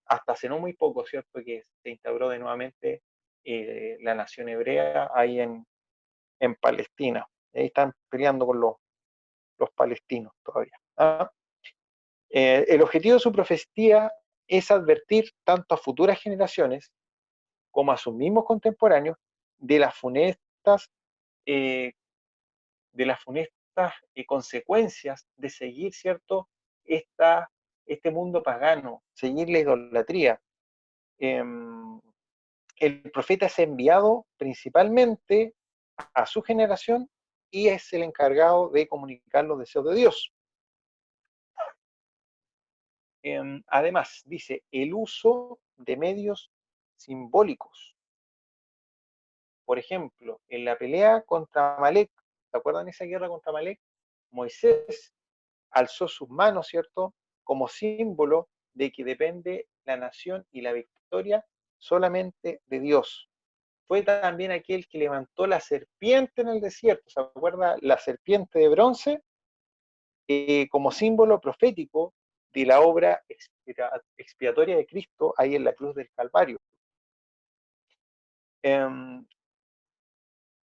Hasta hace no muy poco, ¿cierto? Que se instauró de nuevamente la nación hebrea ahí en Palestina. Ahí están peleando con los palestinos todavía. El objetivo de su profecía es advertir tanto a futuras generaciones como a sus mismos contemporáneos de las funestas consecuencias de seguir, ¿cierto? Este mundo pagano, seguir la idolatría. El profeta es enviado principalmente a su generación y es el encargado de comunicar los deseos de Dios. Además, dice, el uso de medios simbólicos. Por ejemplo, en la pelea contra Amalek, ¿se acuerdan esa guerra contra Amalek? Moisés alzó sus manos, ¿cierto? Como símbolo de que depende la nación y la victoria solamente de Dios. Fue también aquel que levantó la serpiente en el desierto, ¿se acuerda? La serpiente de bronce, como símbolo profético de la obra expiatoria de Cristo ahí en la cruz del Calvario.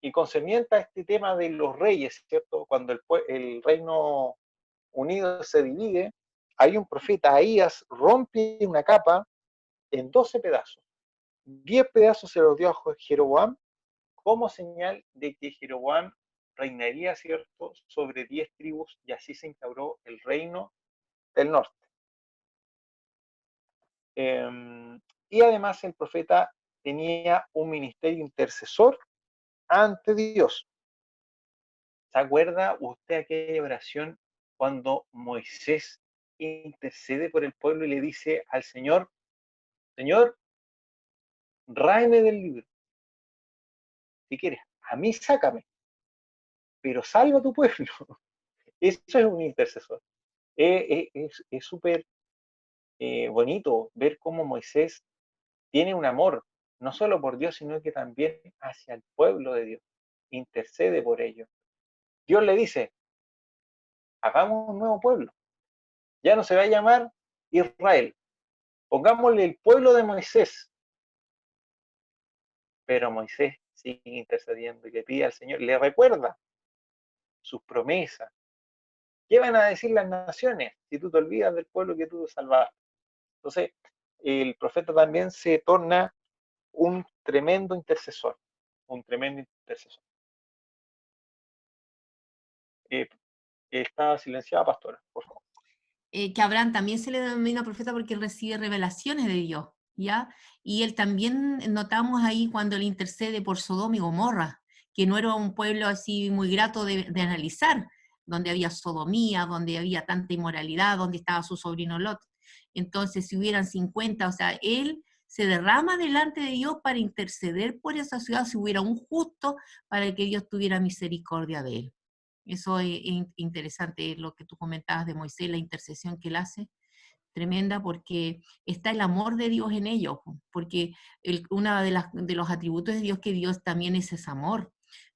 Y concerniente a este tema de los reyes, ¿cierto? Cuando el reino unido se divide, hay un profeta, Ahías, rompe una capa en 12 pedazos. 10 pedazos se los dio a Jeroboam como señal de que Jeroboam reinaría, ¿cierto?, sobre 10 tribus y así se instauró el reino del norte. Y además el profeta tenía un ministerio intercesor ante Dios. ¿Se acuerda usted aquella oración cuando Moisés intercede por el pueblo y le dice al Señor, Señor, ráeme del libro? Si quieres, a mí sácame, pero salva a tu pueblo. Eso es un intercesor. Es súper bonito ver cómo Moisés tiene un amor, no solo por Dios, sino que también hacia el pueblo de Dios. Intercede por ellos. Dios le dice, hagamos un nuevo pueblo. Ya no se va a llamar Israel. Pongámosle el pueblo de Moisés. Pero Moisés sigue intercediendo y le pide al Señor, le recuerda sus promesas. ¿Qué van a decir las naciones si tú te olvidas del pueblo que tú salvaste? Entonces, el profeta también se torna un tremendo intercesor. Está silenciada, pastora, por favor. Que a Abraham también se le denomina profeta porque él recibe revelaciones de Dios, ¿ya? Y él también notamos ahí cuando él intercede por Sodoma y Gomorra, que no era un pueblo así muy grato de analizar, donde había sodomía, donde había tanta inmoralidad, donde estaba su sobrino Lot. Entonces, si hubieran 50, o sea, él se derrama delante de Dios para interceder por esa ciudad, si hubiera un justo, para que Dios tuviera misericordia de él. Eso es interesante, lo que tú comentabas de Moisés, la intercesión que él hace, tremenda, porque está el amor de Dios en ellos, porque uno de los atributos de Dios, que Dios también es amor,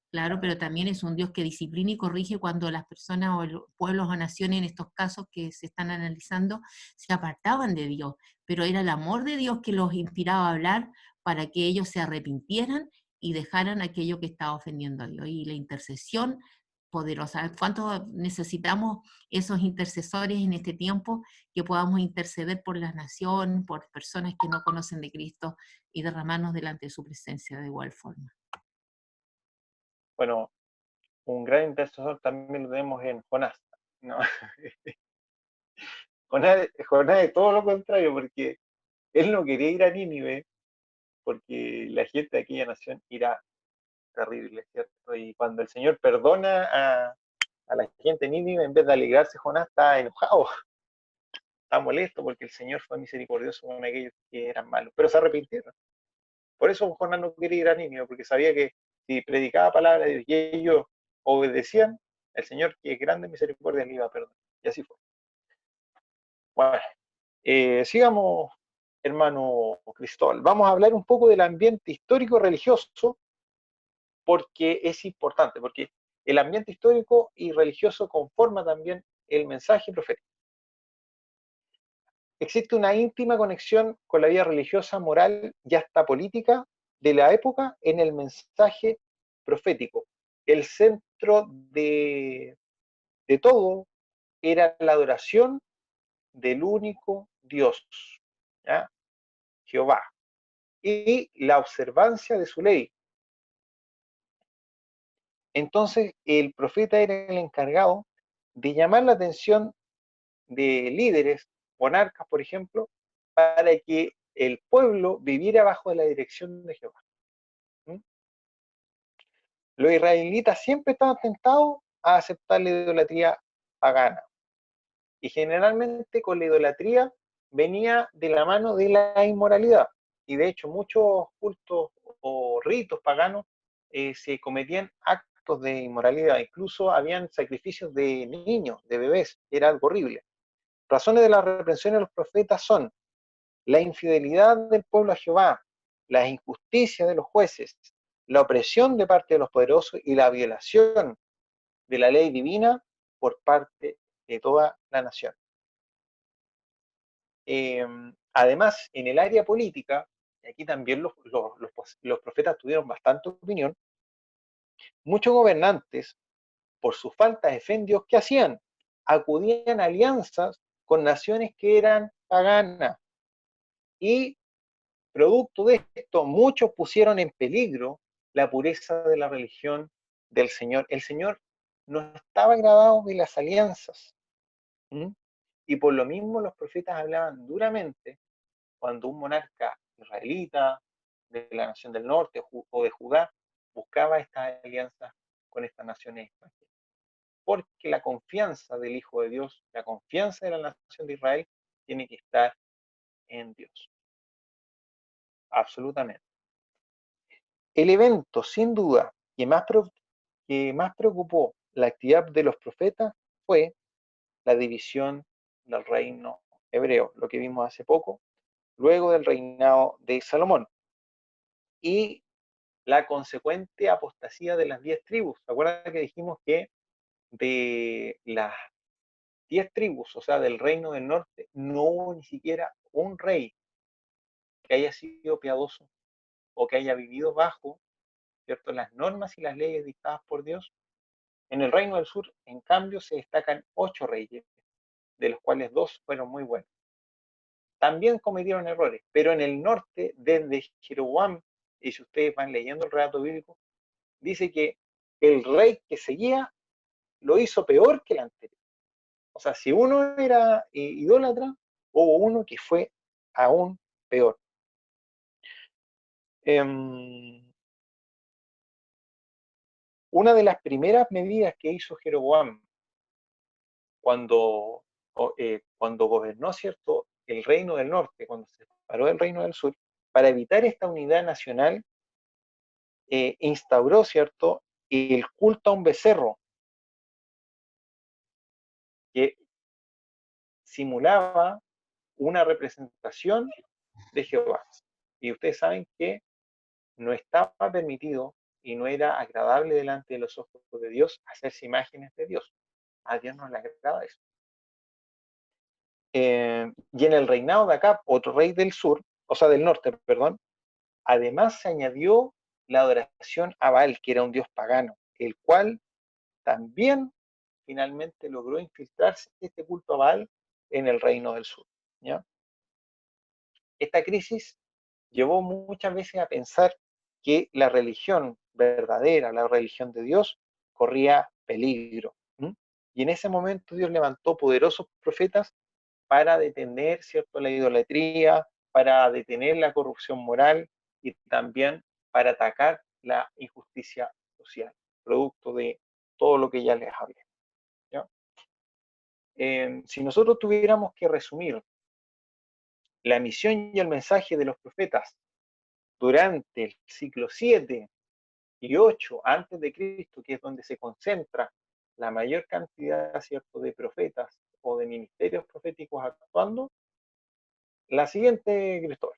claro, pero también es un Dios que disciplina y corrige cuando las personas o los pueblos o naciones, en estos casos que se están analizando, se apartaban de Dios, pero era el amor de Dios que los inspiraba a hablar para que ellos se arrepintieran y dejaran aquello que estaba ofendiendo a Dios. Y la intercesión poderosa. ¿Cuánto necesitamos esos intercesores en este tiempo, que podamos interceder por la nación, por personas que no conocen de Cristo, y derramarnos delante de su presencia de igual forma? Bueno, un gran intercesor también lo tenemos en Jonás, ¿no? Jonás es todo lo contrario, porque él no quería ir a Nínive, porque la gente de aquella nación era terrible, ¿cierto? Y cuando el Señor perdona a la gente de Nínive, en vez de alegrarse, Jonás está enojado, está molesto, porque el Señor fue misericordioso con aquellos que eran malos, pero se arrepintieron. Por eso Jonás no quería ir a Nínive, porque sabía que si predicaba palabra de Dios y ellos obedecían, el Señor, que es grande misericordia, le iba a perdonar. Y así fue. Bueno, sigamos, hermano Cristóbal. Vamos a hablar un poco del ambiente histórico religioso, porque es importante, porque el ambiente histórico y religioso conforma también el mensaje profético. Existe una íntima conexión con la vida religiosa, moral y hasta política de la época en el mensaje profético. El centro de todo era la adoración del único Dios, ¿ya? Jehová, y la observancia de su ley. Entonces, el profeta era el encargado de llamar la atención de líderes, monarcas, por ejemplo, para que el pueblo viviera bajo la dirección de Jehová. ¿Mm? Los israelitas siempre estaban tentados a aceptar la idolatría pagana. Y generalmente con la idolatría venía de la mano de la inmoralidad. Y de hecho muchos cultos o ritos paganos se cometían actos de inmoralidad. Incluso habían sacrificios de niños, de bebés. Era algo horrible. Razones de la reprensión de los profetas son la infidelidad del pueblo a Jehová, la injusticia de los jueces, la opresión de parte de los poderosos y la violación de la ley divina por parte de toda la nación. Además, en el área política, y aquí también los profetas tuvieron bastante opinión, muchos gobernantes, por su falta de fe en Dios, ¿qué hacían? Acudían a alianzas con naciones que eran paganas. Y producto de esto, muchos pusieron en peligro la pureza de la religión del Señor. El Señor no estaba agradado de las alianzas. ¿Mm? Y por lo mismo los profetas hablaban duramente cuando un monarca israelita de la nación del norte o de Judá buscaba estas alianzas con estas naciones extranjeras. Porque la confianza del Hijo de Dios, la confianza de la nación de Israel, tiene que estar en Dios. Absolutamente. El evento, sin duda, que más preocupó la actividad de los profetas fue la división del reino hebreo, lo que vimos hace poco, luego del reinado de Salomón, y la consecuente apostasía de las 10 tribus. ¿Se acuerdan que dijimos que de las 10 tribus, o sea, del reino del norte, no hubo ni siquiera un rey que haya sido piadoso o que haya vivido bajo, ¿cierto?, las normas y las leyes dictadas por Dios? En el reino del sur, en cambio, se destacan 8 reyes, de los cuales 2 fueron muy buenos. También cometieron errores, pero en el norte, desde Jeroboam, y si ustedes van leyendo el relato bíblico, dice que el rey que seguía lo hizo peor que el anterior. O sea, si uno era idólatra, hubo uno que fue aún peor. Una de las primeras medidas que hizo Jeroboam cuando gobernó, ¿cierto?, el reino del norte, cuando se separó del reino del sur, para evitar esta unidad nacional, instauró, ¿cierto?, el culto a un becerro que simulaba una representación de Jehová. Y ustedes saben que no estaba permitido y no era agradable delante de los ojos de Dios hacerse imágenes de Dios. A Dios no le agrada eso. Y en el reinado de Acab, otro rey del sur, o sea, del norte, perdón, además se añadió la adoración a Baal, que era un dios pagano, el cual también finalmente logró infiltrarse este culto a Baal en el reino del sur, ¿ya? Esta crisis llevó muchas veces a pensar que la religión verdadera, la religión de Dios, corría peligro. Y en ese momento Dios levantó poderosos profetas para detener, ¿cierto?, la idolatría, para detener la corrupción moral y también para atacar la injusticia social, producto de todo lo que ya les hablé, ¿ya? Si nosotros tuviéramos que resumir la misión y el mensaje de los profetas durante el siglo 7 y 8 antes de Cristo, que es donde se concentra la mayor cantidad, ¿cierto?, de profetas o de ministerios proféticos actuando, la siguiente, Cristóbal,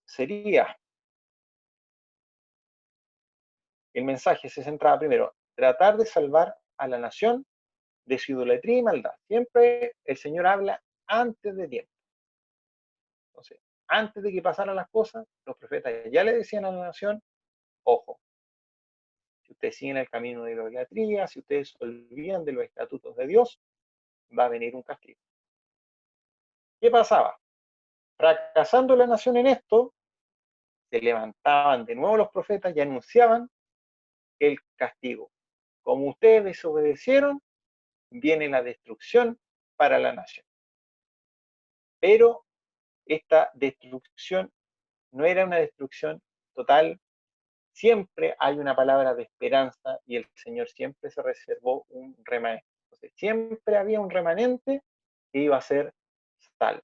sería, el mensaje se centraba primero, tratar de salvar a la nación de su idolatría y maldad. Siempre el Señor habla antes de tiempo. Entonces, antes de que pasaran las cosas, los profetas ya le decían a la nación, ojo, si ustedes siguen el camino de la idolatría, si ustedes se olvidan de los estatutos de Dios, va a venir un castigo. ¿Qué pasaba? Fracasando la nación en esto, se levantaban de nuevo los profetas y anunciaban el castigo. Como ustedes desobedecieron, viene la destrucción para la nación. Pero esta destrucción no era una destrucción total, siempre hay una palabra de esperanza y el Señor siempre se reservó un remanente. Entonces, siempre había un remanente que iba a ser salvo.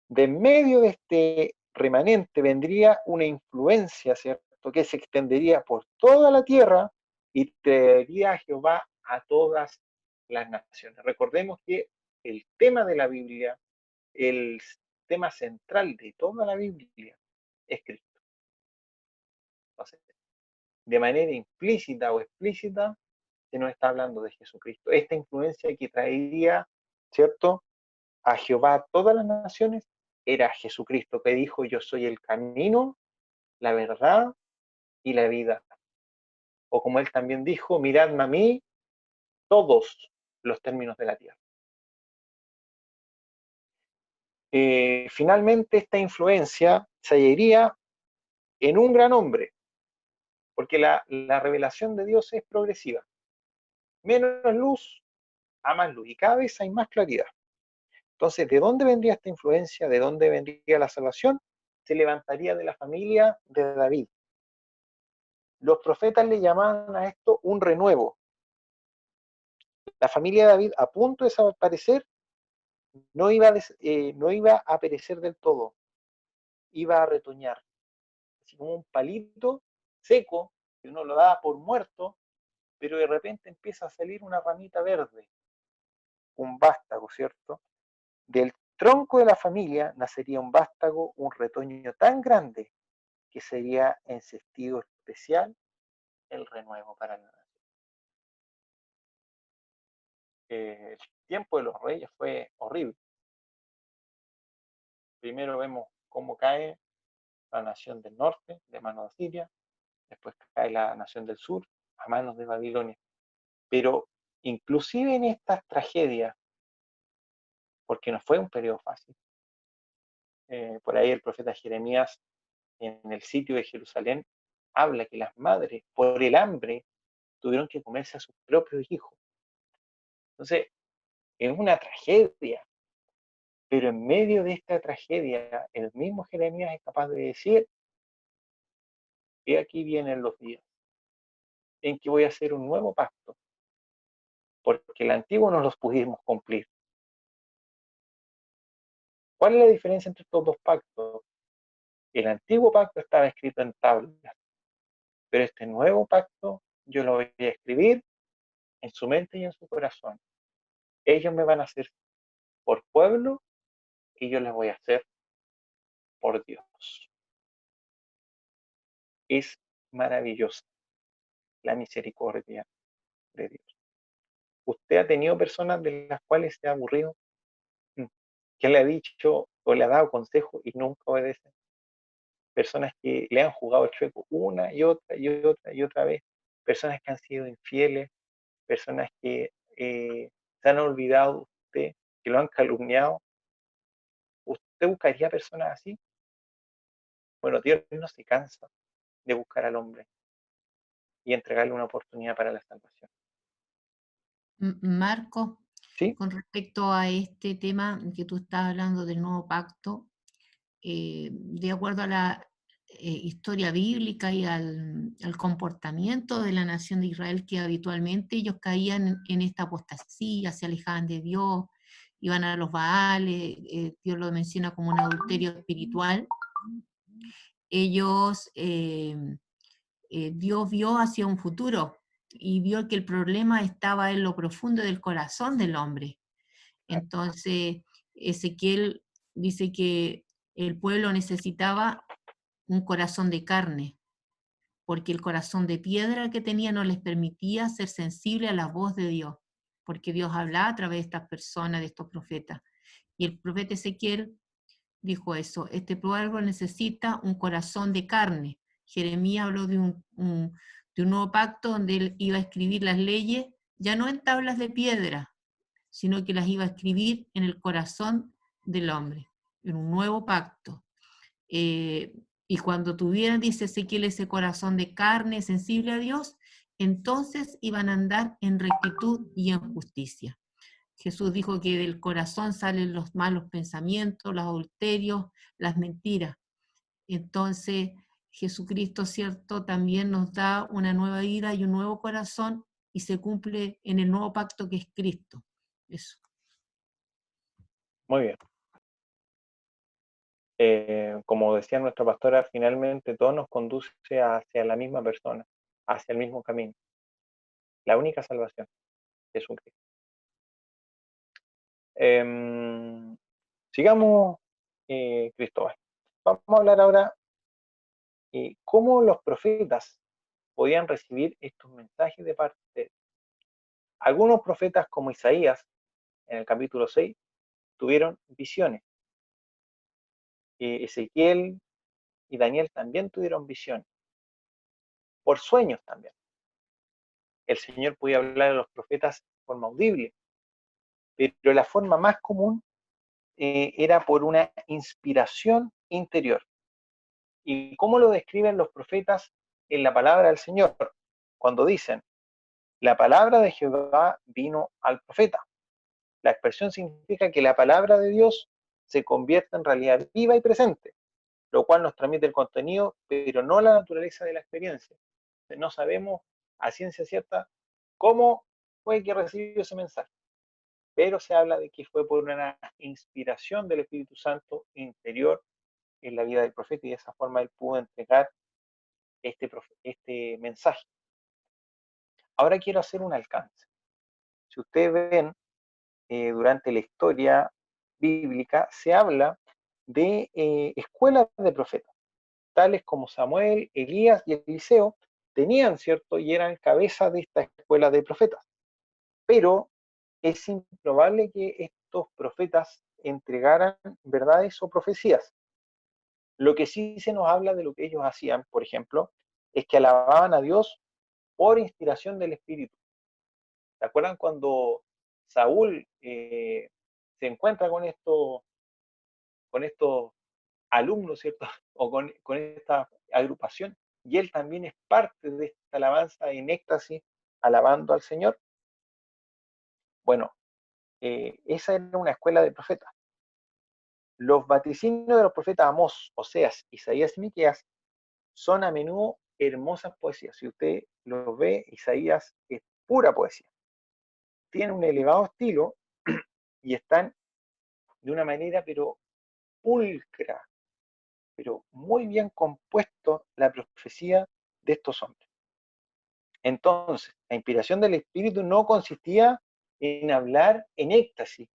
De en medio de este remanente vendría una influencia, ¿cierto?, que se extendería por toda la tierra y traería a Jehová a todas las naciones. Recordemos que el tema de la Biblia, el tema central de toda la Biblia es Cristo. Entonces, de manera implícita o explícita, se nos está hablando de Jesucristo. Esta influencia que traería, ¿cierto?, a Jehová a todas las naciones, era Jesucristo, que dijo, yo soy el camino, la verdad y la vida. O como él también dijo, miradme a mí todos los términos de la tierra. Finalmente, esta influencia se hallaría en un gran hombre, porque la revelación de Dios es progresiva. Menos luz a más luz, y cada vez hay más claridad. Entonces, ¿de dónde vendría esta influencia? ¿De dónde vendría la salvación? Se levantaría de la familia de David. Los profetas le llamaban a esto un renuevo. La familia de David, a punto de desaparecer, no iba a perecer del todo, iba a retoñar, así como un palito seco, que uno lo daba por muerto, pero de repente empieza a salir una ramita verde, un vástago, ¿cierto? Del tronco de la familia nacería un vástago, un retoño tan grande que sería en sentido especial el renuevo para la nación. El tiempo de los reyes fue horrible. Primero vemos cómo cae la nación del norte, de manos de Asiria, después cae la nación del sur, a manos de Babilonia. Pero inclusive en estas tragedias, porque no fue un periodo fácil, por ahí el profeta Jeremías, en el sitio de Jerusalén, habla que las madres, por el hambre, tuvieron que comerse a sus propios hijos. Entonces, es una tragedia, pero en medio de esta tragedia, el mismo Jeremías es capaz de decir que aquí vienen los días en que voy a hacer un nuevo pacto porque el antiguo no los pudimos cumplir. ¿Cuál es la diferencia entre estos dos pactos? El antiguo pacto estaba escrito en tablas, pero este nuevo pacto yo lo voy a escribir en su mente y en su corazón. Ellos me van a hacer por pueblo y yo les voy a hacer por Dios. Es maravillosa la misericordia de Dios. ¿Usted ha tenido personas de las cuales se ha aburrido? ¿Que le ha dicho o le ha dado consejo y nunca obedecen? Personas que le han jugado el chueco una y otra y otra y otra vez. Personas que han sido infieles, personas que se han olvidado de usted, que lo han calumniado. ¿Usted buscaría personas así? Bueno, Dios no se cansa de buscar al hombre y entregarle una oportunidad para la salvación. Marco, ¿Sí? con respecto a este tema que tú estás hablando del nuevo pacto, de acuerdo a la historia bíblica y al comportamiento de la nación de Israel, que habitualmente ellos caían en esta apostasía, se alejaban de Dios, iban a los Baales, Dios lo menciona como un adulterio espiritual. Ellos, Dios vio hacia un futuro y vio que el problema estaba en lo profundo del corazón del hombre. Entonces, Ezequiel dice que el pueblo necesitaba un corazón de carne, porque el corazón de piedra que tenía no les permitía ser sensible a la voz de Dios, porque Dios hablaba a través de estas personas, de estos profetas. Y el profeta Ezequiel dijo eso, este pueblo necesita un corazón de carne. Jeremías habló de un nuevo pacto donde él iba a escribir las leyes, ya no en tablas de piedra, sino que las iba a escribir en el corazón del hombre, en un nuevo pacto. Y cuando tuvieran, dice Ezequiel, ese corazón de carne sensible a Dios, entonces iban a andar en rectitud y en justicia. Jesús dijo que del corazón salen los malos pensamientos, los adulterios, las mentiras. Entonces, Jesucristo, cierto, también nos da una nueva vida y un nuevo corazón y se cumple en el nuevo pacto que es Cristo. Eso. Muy bien. Como decía nuestra pastora, finalmente todo nos conduce hacia la misma persona, hacia el mismo camino. La única salvación, Jesucristo. Sigamos, Cristóbal. Vamos a hablar ahora cómo los profetas podían recibir estos mensajes de parte de Dios. Algunos profetas, como Isaías, en el capítulo 6, tuvieron visiones. Ezequiel y Daniel también tuvieron visiones, por sueños también. El Señor podía hablar a los profetas de forma audible, pero la forma más común era por una inspiración interior. ¿Y cómo lo describen los profetas en la palabra del Señor? Cuando dicen, la palabra de Jehová vino al profeta. La expresión significa que la palabra de Dios se convierte en realidad viva y presente, lo cual nos transmite el contenido, pero no la naturaleza de la experiencia. No sabemos a ciencia cierta cómo fue que recibió ese mensaje, pero se habla de que fue por una inspiración del Espíritu Santo interior en la vida del profeta y de esa forma él pudo entregar este mensaje. Ahora quiero hacer un alcance. Si ustedes ven, durante la historia bíblica se habla de escuelas de profetas, tales como Samuel, Elías y Eliseo, tenían, ¿cierto? Y eran cabezas de esta escuela de profetas. Pero es improbable que estos profetas entregaran verdades o profecías. Lo que sí se nos habla de lo que ellos hacían, por ejemplo, es que alababan a Dios por inspiración del Espíritu. ¿Se acuerdan cuando Saúl se encuentra con estos alumnos, ¿cierto? O con esta agrupación, y él también es parte de esta alabanza en éxtasis, alabando al Señor. Bueno, esa era una escuela de profetas. Los vaticinios de los profetas Amós, Oseas, Isaías y Miqueas son a menudo hermosas poesías. Si usted los ve, Isaías es pura poesía. tienen un elevado estilo y están de una manera pero pulcra, pero muy bien compuesto la profecía de estos hombres. Entonces, la inspiración del Espíritu no consistía en hablar en éxtasis,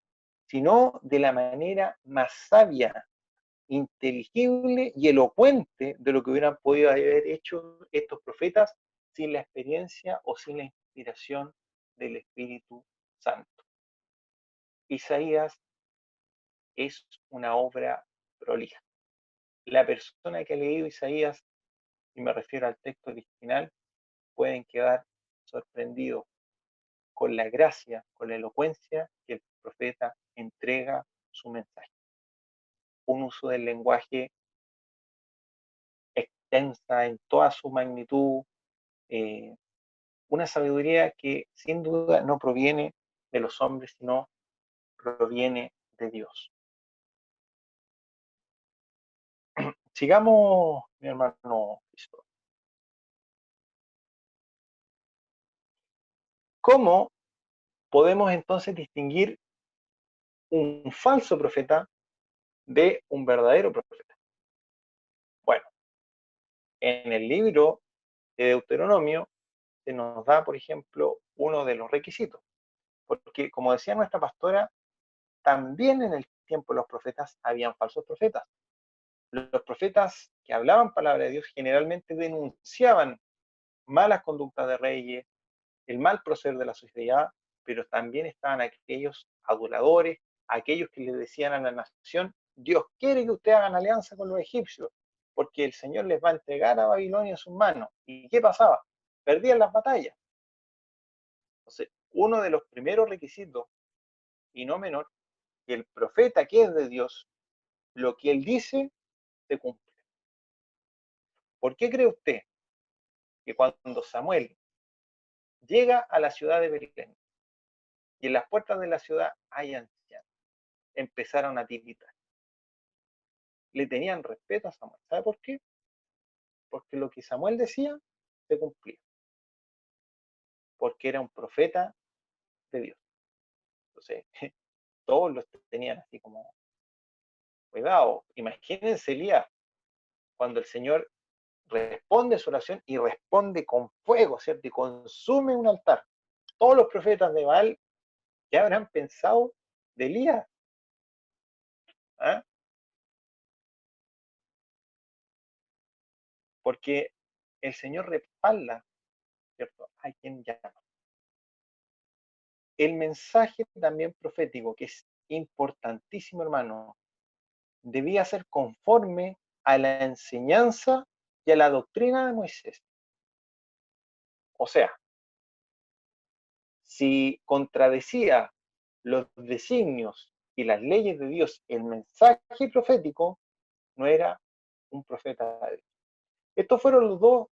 sino de la manera más sabia, inteligible y elocuente de lo que hubieran podido haber hecho estos profetas sin la experiencia o sin la inspiración del Espíritu Santo. Isaías es una obra prolija. La persona que ha leído Isaías, y me refiero al texto original, pueden quedar sorprendidos con la gracia, con la elocuencia que el profeta entrega su mensaje. Un uso del lenguaje extensa en toda su magnitud, una sabiduría que sin duda no proviene de los hombres, sino proviene de Dios. Sigamos, mi hermano Cristo. ¿Cómo podemos entonces distinguir un falso profeta de un verdadero profeta? Bueno, en el libro de Deuteronomio se nos da, por ejemplo, uno de los requisitos. Porque, como decía nuestra pastora, también en el tiempo de los profetas habían falsos profetas. Los profetas que hablaban palabra de Dios generalmente denunciaban malas conductas de reyes, el mal proceder de la sociedad, pero también estaban aquellos aduladores, aquellos que le decían a la nación: Dios quiere que ustedes hagan alianza con los egipcios, porque el Señor les va a entregar a Babilonia en sus manos. ¿Y qué pasaba? Perdían las batallas. Entonces, uno de los primeros requisitos, y no menor, que el profeta que es de Dios, lo que él dice, se cumple. ¿Por qué cree usted que cuando Samuel llega a la ciudad de Belén y en las puertas de la ciudad hay ancianos, empezaron a tiritar? Le tenían respeto a Samuel. ¿Sabe por qué? Porque lo que Samuel decía se cumplía. Porque era un profeta de Dios. Entonces, todos los tenían así como, cuidado. Imagínense Elías, cuando el Señor responde su oración y responde con fuego, ¿cierto? Y consume un altar. Todos los profetas de Baal, ¿qué habrán pensado de Elías? ¿Ah? Porque el Señor respalda, ¿cierto?, a quien llama. El mensaje también profético, que es importantísimo, hermano, debía ser conforme a la enseñanza y a la doctrina de Moisés. O sea, si contradecía los designios y las leyes de Dios, el mensaje profético no era un profeta de Dios. Estos fueron los dos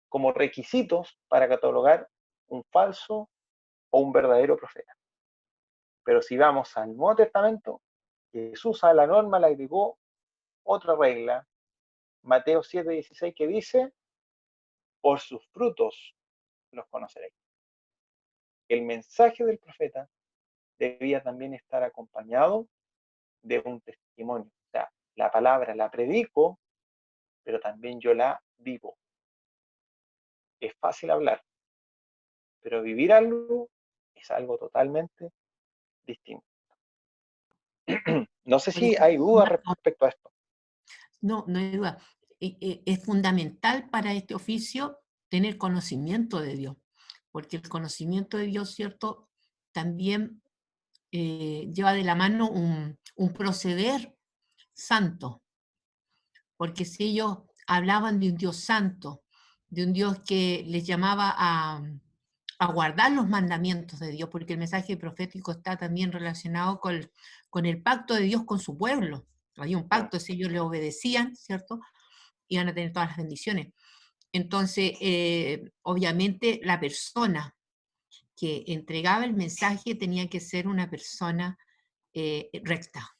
como requisitos para catalogar un falso o un verdadero profeta. Pero si vamos al Nuevo Testamento, Jesús a la norma le agregó otra regla, Mateo 7:16, que dice: por sus frutos los conoceréis. El mensaje del profeta debía también estar acompañado de un testimonio. O sea, la palabra la predico, pero también yo la vivo. Es fácil hablar, pero vivir algo es algo totalmente distinto. No sé si hay dudas respecto a esto. No, no hay duda. Es fundamental para este oficio tener conocimiento de Dios, porque el conocimiento de Dios, ¿cierto?, también lleva de la mano un proceder santo, porque si ellos hablaban de un Dios santo, de un Dios que les llamaba a guardar los mandamientos de Dios, porque el mensaje profético está también relacionado con el pacto de Dios con su pueblo. Había un pacto, si ellos le obedecían, ¿cierto?, iban a tener todas las bendiciones. Entonces, obviamente, la persona que entregaba el mensaje tenía que ser una persona recta,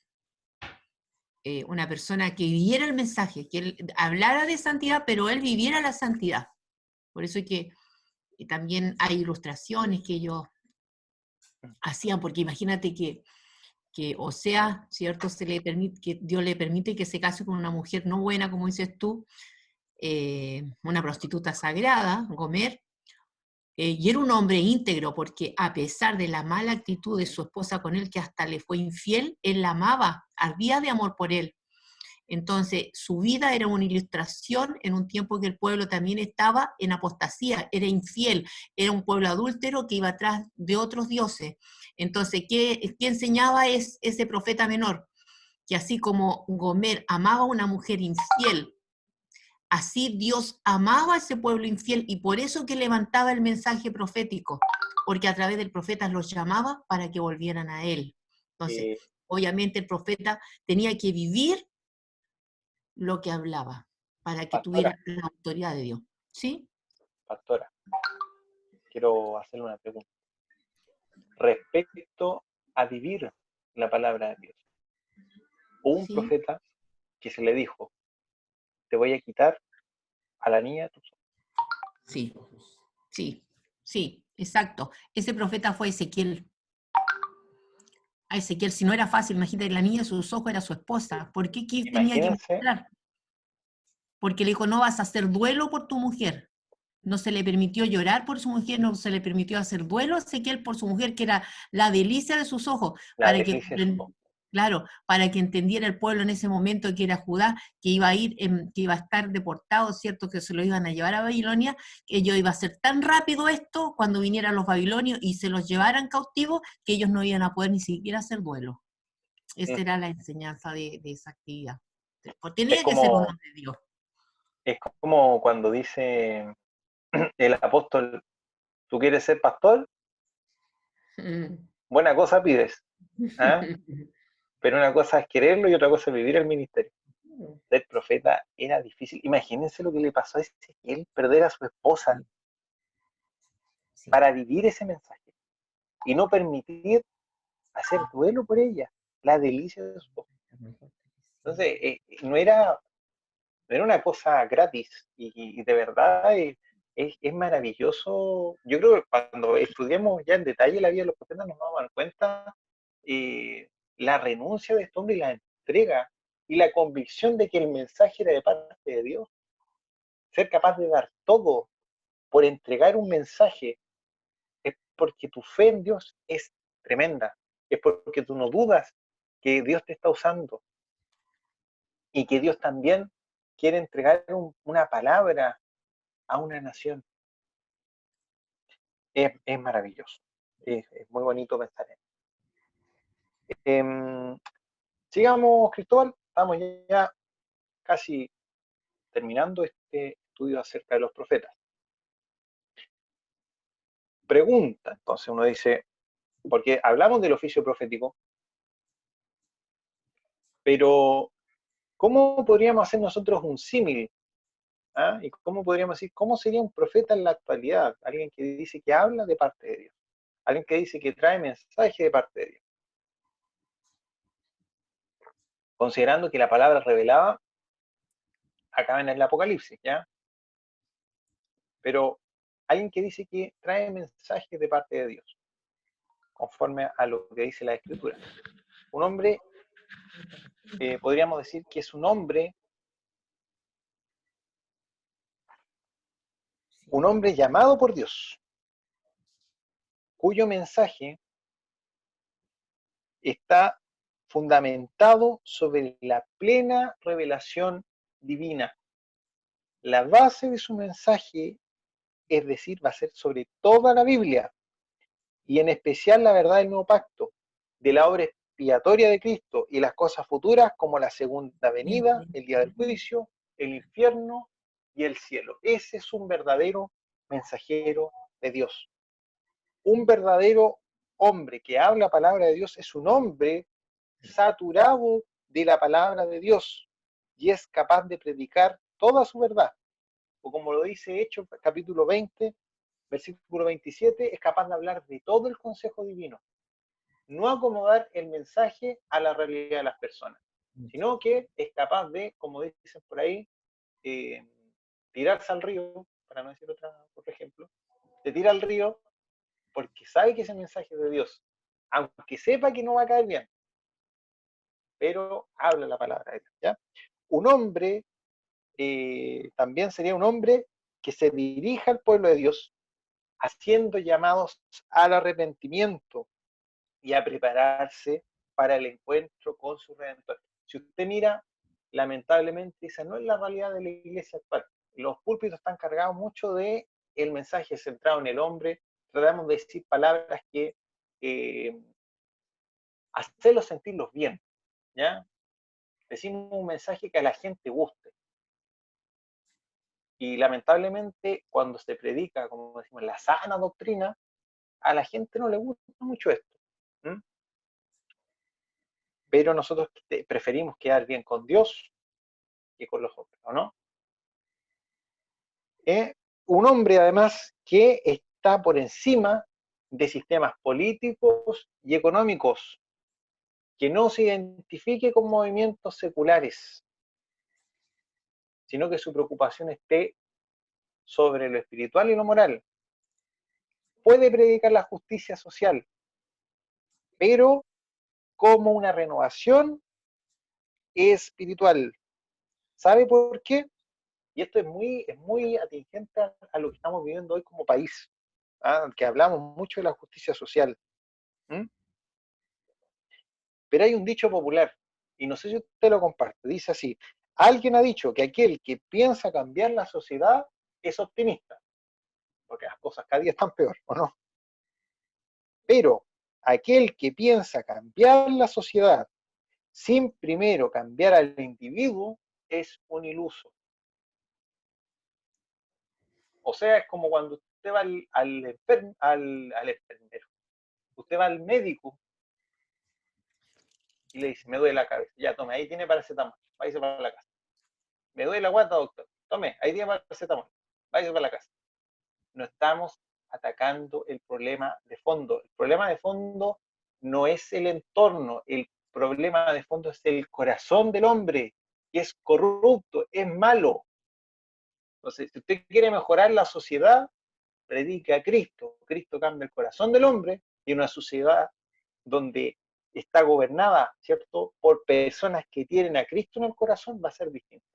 una persona que viviera el mensaje, que él hablara de santidad, pero él viviera la santidad. Por eso es que Y también hay ilustraciones que ellos hacían, porque imagínate que Osea, ¿cierto? Que Dios le permite que se case con una mujer no buena, como dices tú, una prostituta sagrada, Gomer, y era un hombre íntegro, porque a pesar de la mala actitud de su esposa con él, que hasta le fue infiel, él la amaba, ardía de amor por él. Entonces, su vida era una ilustración en un tiempo que el pueblo también estaba en apostasía, era infiel, era un pueblo adúltero que iba atrás de otros dioses. Entonces, ¿qué enseñaba ese profeta menor? Que así como Gomer amaba a una mujer infiel, así Dios amaba a ese pueblo infiel, y por eso que levantaba el mensaje profético, porque a través del profeta los llamaba para que volvieran a él. Entonces, Eh, obviamente el profeta tenía que vivir lo que hablaba, para que Pastora, tuviera la autoridad de Dios. ¿Sí? pastora, quiero hacerle una pregunta. Respecto a vivir la palabra de Dios. Hubo un Sí, profeta que se le dijo, te voy a quitar a la niña de tus ojos. sí, sí, exacto. Ese profeta fue Ezequiel. A Ezequiel, si no era fácil, imagínate, la niña de sus ojos era su esposa. ¿Por qué tenía que Imagínense, mostrar? Porque le dijo, no vas a hacer duelo por tu mujer. No se le permitió llorar por su mujer, no se le permitió hacer duelo a Ezequiel por su mujer, que era la delicia de sus ojos, la para que, delicia de sus ojos. claro, para que entendiera el pueblo en ese momento que era Judá, que iba a ir, que iba a estar deportado, ¿cierto? Que se lo iban a llevar a Babilonia, que ellos iba a ser tan rápido esto cuando vinieran los babilonios y se los llevaran cautivos, que ellos no iban a poder ni siquiera hacer duelo. Mm. Esa era la enseñanza de esa actividad. Porque Es tenía que ser un como, hombre de Dios. es como cuando dice el apóstol, ¿tú quieres ser pastor? Buena cosa pides, ¿ah? Pero una cosa es quererlo y otra cosa es vivir el ministerio. Ser profeta era difícil. Imagínense lo que le pasó a Ezequiel, perder a su esposa Sí. para vivir ese mensaje y no permitir hacer duelo por ella, la delicia de su esposa. Entonces, no era una cosa gratis y de verdad es maravilloso. Yo creo que cuando estudiemos ya en detalle la vida de los profetas nos vamos a dar cuenta la renuncia de este hombre y la entrega y la convicción de que el mensaje era de parte de Dios. Ser capaz de dar todo por entregar un mensaje es porque tu fe en Dios es tremenda, es porque tú no dudas que Dios te está usando y que Dios también quiere entregar una palabra a una nación. Es maravilloso, es muy bonito pensar en eso. Sigamos, Cristóbal, estamos ya casi terminando este estudio acerca de los profetas. Pregunta, entonces uno dice, porque hablamos del oficio profético, pero ¿cómo podríamos hacer nosotros un símil? ¿Ah? ¿Y cómo podríamos decir, cómo sería un profeta en la actualidad? Alguien que dice que habla de parte de Dios, alguien que dice que trae mensaje de parte de Dios, considerando que la palabra revelada acaba en el Apocalipsis, ¿ya? Pero alguien que dice que trae mensajes de parte de Dios, conforme a lo que dice la Escritura. Un hombre, podríamos decir que es un hombre llamado por Dios, cuyo mensaje está fundamentado sobre la plena revelación divina. La base de su mensaje, es decir, va a ser sobre toda la Biblia, y en especial la verdad del nuevo pacto, de la obra expiatoria de Cristo y las cosas futuras como la segunda venida, el día del juicio, el infierno y el cielo. Ese es un verdadero mensajero de Dios. Un verdadero hombre que habla palabra de Dios es un hombre saturado de la palabra de Dios y es capaz de predicar toda su verdad. O como lo dice Hechos, capítulo 20, versículo 27, es capaz de hablar de todo el consejo divino. No acomodar el mensaje a la realidad de las personas, sino que es capaz de, como dicen por ahí, tirarse al río, para no decir otro ejemplo, te tira al río porque sabe que ese mensaje es de Dios, aunque sepa que no va a caer bien, pero habla la palabra de Dios, ¿ya? Un hombre también sería un hombre que se dirija al pueblo de Dios, haciendo llamados al arrepentimiento y a prepararse para el encuentro con su Redentor. Si usted mira, lamentablemente esa no es la realidad de la iglesia actual. Los púlpitos están cargados mucho de el mensaje centrado en el hombre. Tratamos de decir palabras que hacerlos sentirlos bien, ¿ya? Decimos un mensaje que a la gente guste. Y lamentablemente cuando se predica, como decimos, la sana doctrina, a la gente no le gusta mucho esto. ¿Mm? Pero nosotros preferimos quedar bien con Dios que con los hombres, ¿o no? Un hombre además que está por encima de sistemas políticos y económicos, que no se identifique con movimientos seculares, sino que su preocupación esté sobre lo espiritual y lo moral. Puede predicar la justicia social, pero como una renovación espiritual. ¿Sabe por qué? Y esto es muy atingente a lo que estamos viviendo hoy como país, que hablamos mucho de la justicia social. ¿Mm? Pero hay un dicho popular, y no sé si usted lo comparte, dice así: alguien ha dicho que aquel que piensa cambiar la sociedad es optimista, porque las cosas cada día están peor, ¿o no? Pero aquel que piensa cambiar la sociedad sin primero cambiar al individuo es un iluso. O sea, es como cuando usted va al enfermero, usted va al médico y le dice, me duele la cabeza, ya tome, ahí tiene paracetamol, váyase para la casa. Me duele la guata, doctor, tome, ahí tiene paracetamol, váyase para la casa. No estamos atacando el problema de fondo. El problema de fondo no es el entorno, el problema de fondo es el corazón del hombre, que es corrupto, es malo. Entonces, si usted quiere mejorar la sociedad, predique a Cristo. Cristo cambia el corazón del hombre y una sociedad donde está gobernada, ¿cierto?, por personas que tienen a Cristo en el corazón, va a ser distinta.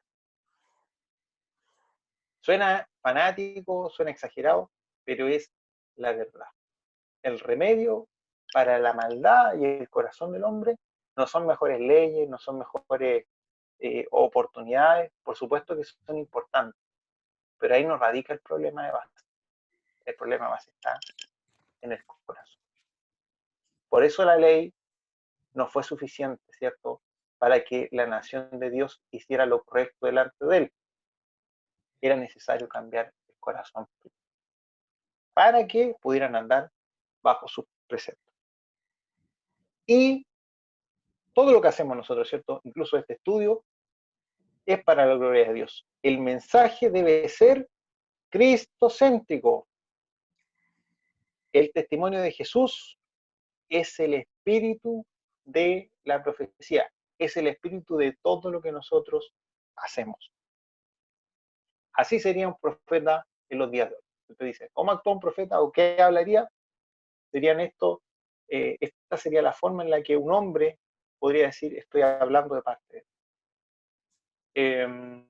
Suena fanático, suena exagerado, pero es la verdad. El remedio para la maldad y el corazón del hombre no son mejores leyes, no son mejores oportunidades, por supuesto que son importantes, pero ahí no radica el problema de base. El problema de base está en el corazón. Por eso la ley no fue suficiente, ¿cierto?, para que la nación de Dios hiciera lo correcto delante de él. Era necesario cambiar el corazón para que pudieran andar bajo sus preceptos. Y todo lo que hacemos nosotros, ¿cierto?, incluso este estudio, es para la gloria de Dios. El mensaje debe ser cristocéntrico. El testimonio de Jesús es el espíritu de la profecía, es el espíritu de todo lo que nosotros hacemos. Así sería un profeta en los días de hoy. Usted dice, ¿cómo actúa un profeta o qué hablaría? Serían esto, esta sería la forma en la que un hombre podría decir, estoy hablando de parte de él.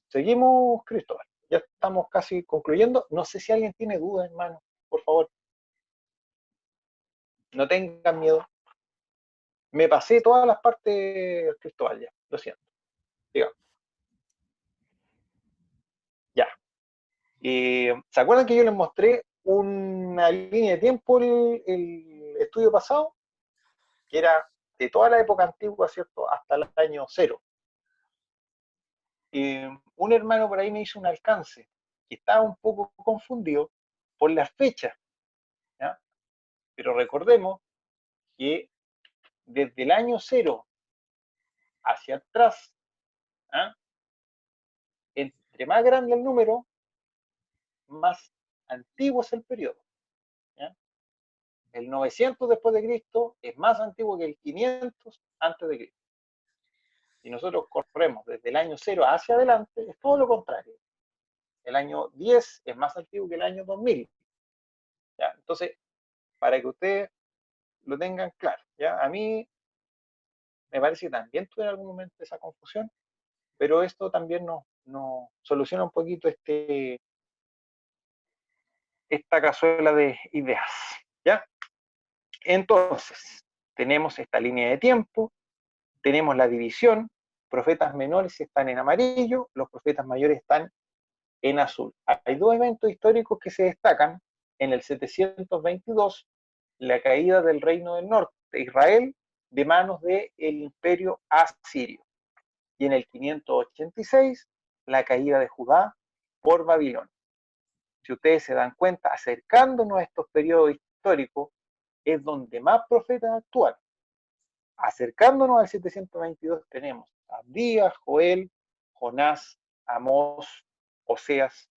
Seguimos, Cristóbal. Ya estamos casi concluyendo. No sé si alguien tiene dudas, hermano. Por favor, no tengan miedo. Me pasé todas las partes, Cristóbal, ya. Lo siento. Digamos. Ya. ¿Se acuerdan que yo les mostré una línea de tiempo el estudio pasado? Que era de toda la época antigua, ¿cierto?, hasta el año 0. Un hermano por ahí me hizo un alcance, que estaba un poco confundido por las fechas, ¿ya? Pero recordemos que desde el año 0 hacia atrás, ¿ah?, entre más grande el número, más antiguo es el periodo, ¿ya? El 900 después de Cristo es más antiguo que el 500 antes de Cristo. Si nosotros corremos desde el año 0 hacia adelante, es todo lo contrario. el año 10 es más antiguo que el año 2000. ¿Ya? Entonces, para que ustedes lo tengan claro, ¿ya? A mí me parece que también tuve en algún momento esa confusión, pero esto también nos soluciona un poquito esta cazuela de ideas, ¿ya? Entonces, tenemos esta línea de tiempo, tenemos la división, profetas menores están en amarillo, los profetas mayores están en azul. Hay dos eventos históricos que se destacan. En el 722, la caída del reino del norte, Israel, de manos del imperio asirio. Y en el 586, la caída de Judá por Babilonia. Si ustedes se dan cuenta, acercándonos a estos periodos históricos, es donde más profetas actúan. Acercándonos al 722 tenemos a Abdías, Joel, Jonás, Amós, Oseas,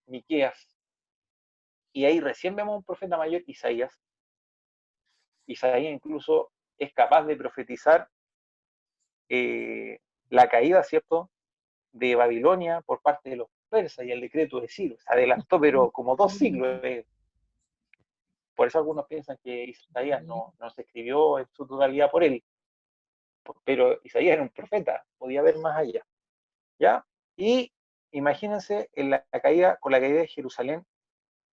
Miqueas, y ahí recién vemos un profeta mayor, Isaías. Isaías incluso es capaz de profetizar la caída, ¿cierto?, de Babilonia por parte de los persas y el decreto de Ciro. Se adelantó, pero como 2 siglos. Por eso algunos piensan que Isaías no se escribió en su totalidad por él, pero Isaías era un profeta, podía ver más allá, ¿ya? Y imagínense, con la caída de Jerusalén,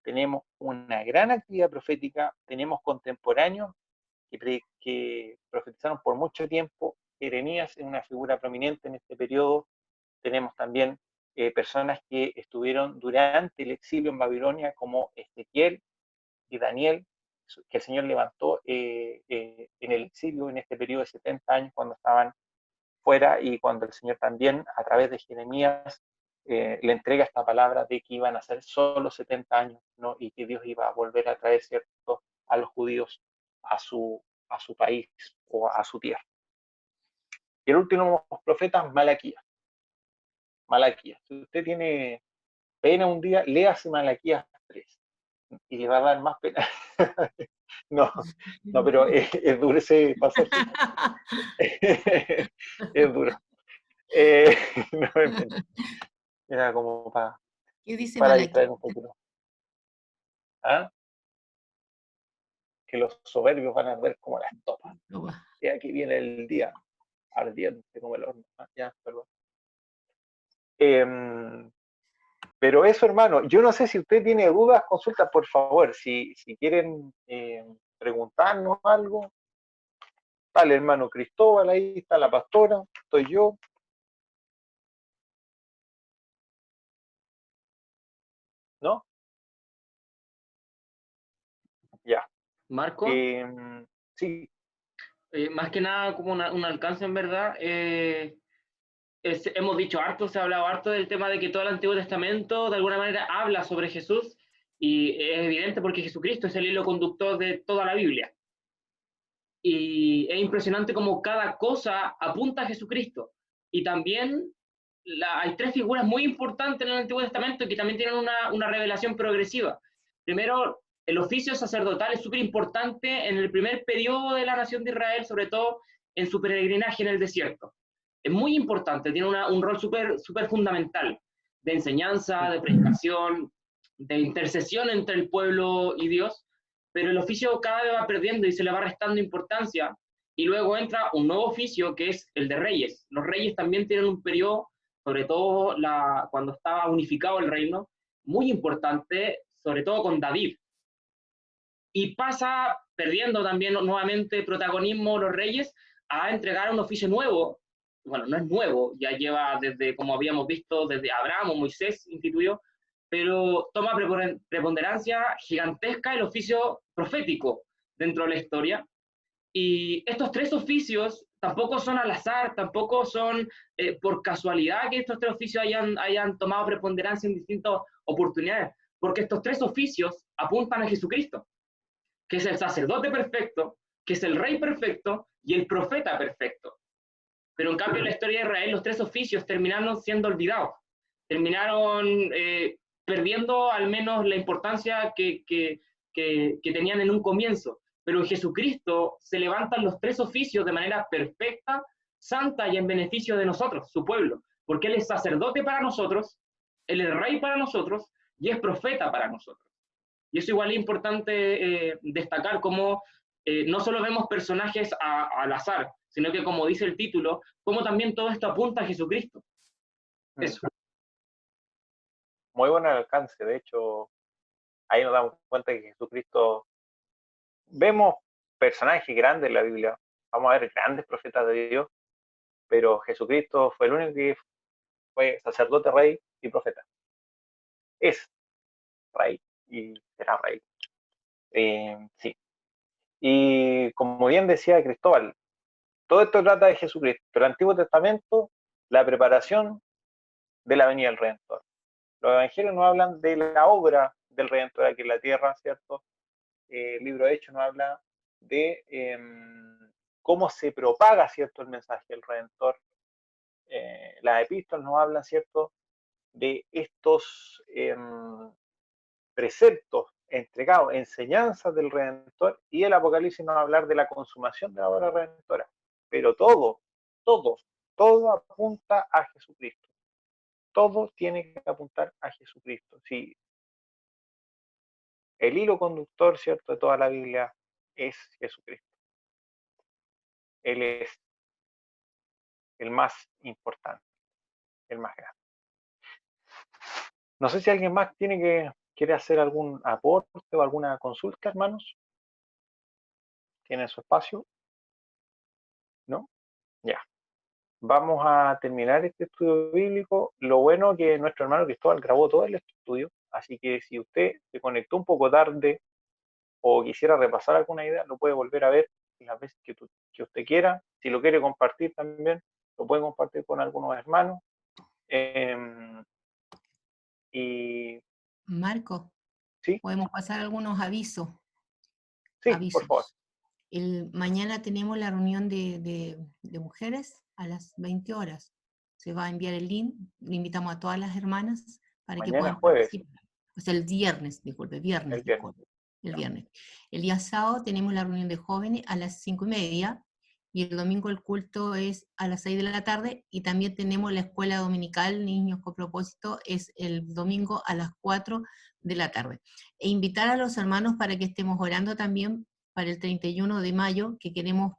tenemos una gran actividad profética, tenemos contemporáneos que profetizaron por mucho tiempo. Jeremías es una figura prominente en este periodo. Tenemos también personas que estuvieron durante el exilio en Babilonia, como Ezequiel y Daniel, que el Señor levantó en el exilio en este periodo de 70 años cuando estaban fuera, y cuando el Señor también, a través de Jeremías, le entrega esta palabra de que iban a ser solo 70 años, ¿no? Y que Dios iba a volver a traer, ¿cierto?, a los judíos a su país o a su tierra. Y el último profeta, Malaquías. Malaquías. Si usted tiene pena un día, léase Malaquías 3 y le va a dar más pena. No, pero es duro ese pasaje. Es duro. No, era como ¿Qué dice para Malaquías? distraer un poquito. ¿Ah? Que los soberbios van a ver como la estopa. Y aquí viene el día ardiente como el horno. Ya, perdón. Pero eso, hermano, yo no sé si usted tiene dudas, consulta, por favor. Si quieren preguntarnos algo, dale, hermano Cristóbal, ahí está la pastora, estoy yo. ¿No? Ya. Marco, sí. más que nada como un alcance en verdad. Hemos dicho harto, se ha hablado harto del tema de que todo el Antiguo Testamento de alguna manera habla sobre Jesús, y es evidente porque Jesucristo es el hilo conductor de toda la Biblia. Y es impresionante como cada cosa apunta a Jesucristo. Y también hay 3 figuras muy importantes en el Antiguo Testamento que también tienen una revelación progresiva. Primero, el oficio sacerdotal es súper importante en el primer periodo de la nación de Israel, sobre todo en su peregrinaje en el desierto. Es muy importante, tiene un rol súper fundamental de enseñanza, de predicación, de intercesión entre el pueblo y Dios, pero el oficio cada vez va perdiendo y se le va restando importancia, y luego entra un nuevo oficio que es el de reyes. Los reyes también tienen un periodo, sobre todo cuando estaba unificado el reino, muy importante, sobre todo con David. Y pasa perdiendo también nuevamente protagonismo los reyes a entregar un oficio nuevo. Bueno, no es nuevo, ya lleva desde, como habíamos visto, desde Abraham o Moisés instituyó, pero toma preponderancia gigantesca el oficio profético dentro de la historia. Y estos 3 oficios tampoco son al azar, tampoco son por casualidad que estos 3 oficios hayan tomado preponderancia en distintas oportunidades, porque estos 3 oficios apuntan a Jesucristo, que es el sacerdote perfecto, que es el rey perfecto y el profeta perfecto. Pero en cambio en la historia de Israel los 3 oficios terminaron siendo olvidados, terminaron perdiendo al menos la importancia que tenían en un comienzo. Pero en Jesucristo se levantan los 3 oficios de manera perfecta, santa y en beneficio de nosotros, su pueblo, porque Él es sacerdote para nosotros, Él es rey para nosotros y es profeta para nosotros. Y eso igual es importante destacar, como no solo vemos personajes al azar, sino que como dice el título, como también todo esto apunta a Jesucristo. Eso. Muy buen alcance, de hecho, ahí nos damos cuenta que Jesucristo, vemos personajes grandes en la Biblia, vamos a ver grandes profetas de Dios, pero Jesucristo fue el único que fue sacerdote, rey y profeta. Es rey y será rey. Sí. Y como bien decía Cristóbal, todo esto trata de Jesucristo. El Antiguo Testamento, la preparación de la venida del Redentor. Los evangelios nos hablan de la obra del Redentor aquí en la tierra, ¿cierto? El libro de Hechos nos habla de cómo se propaga, ¿cierto?, el mensaje del Redentor. Las epístolas nos hablan, ¿cierto?, de estos preceptos entregados, enseñanzas del Redentor, y el Apocalipsis nos va a hablar de la consumación de la obra redentora. Pero todo apunta a Jesucristo. Todo tiene que apuntar a Jesucristo. Sí, el hilo conductor, ¿cierto?, de toda la Biblia es Jesucristo. Él es el más importante, el más grande. No sé si alguien más quiere hacer algún aporte o alguna consulta, hermanos. ¿Tienen su espacio? ¿No? Ya. Vamos a terminar este estudio bíblico. Lo bueno que nuestro hermano Cristóbal grabó todo el estudio, así que si usted se conectó un poco tarde o quisiera repasar alguna idea, lo puede volver a ver las veces que usted quiera. Si lo quiere compartir también, lo puede compartir con algunos hermanos. Y Marco, sí, podemos pasar algunos avisos. sí, por favor. Mañana tenemos la reunión de mujeres a las 20 horas. Se va a enviar el link. Le invitamos a todas las hermanas para que Mañana puedan jueves, participar. O sea, el viernes, disculpe, el viernes. el viernes. El día sábado tenemos la reunión de jóvenes a las 5:30 y el domingo el culto es a las 6 de la tarde, y también tenemos la escuela dominical Niños con Propósito, es el domingo a las 4 de la tarde. E invitar a los hermanos para que estemos orando también para el 31 de mayo, que queremos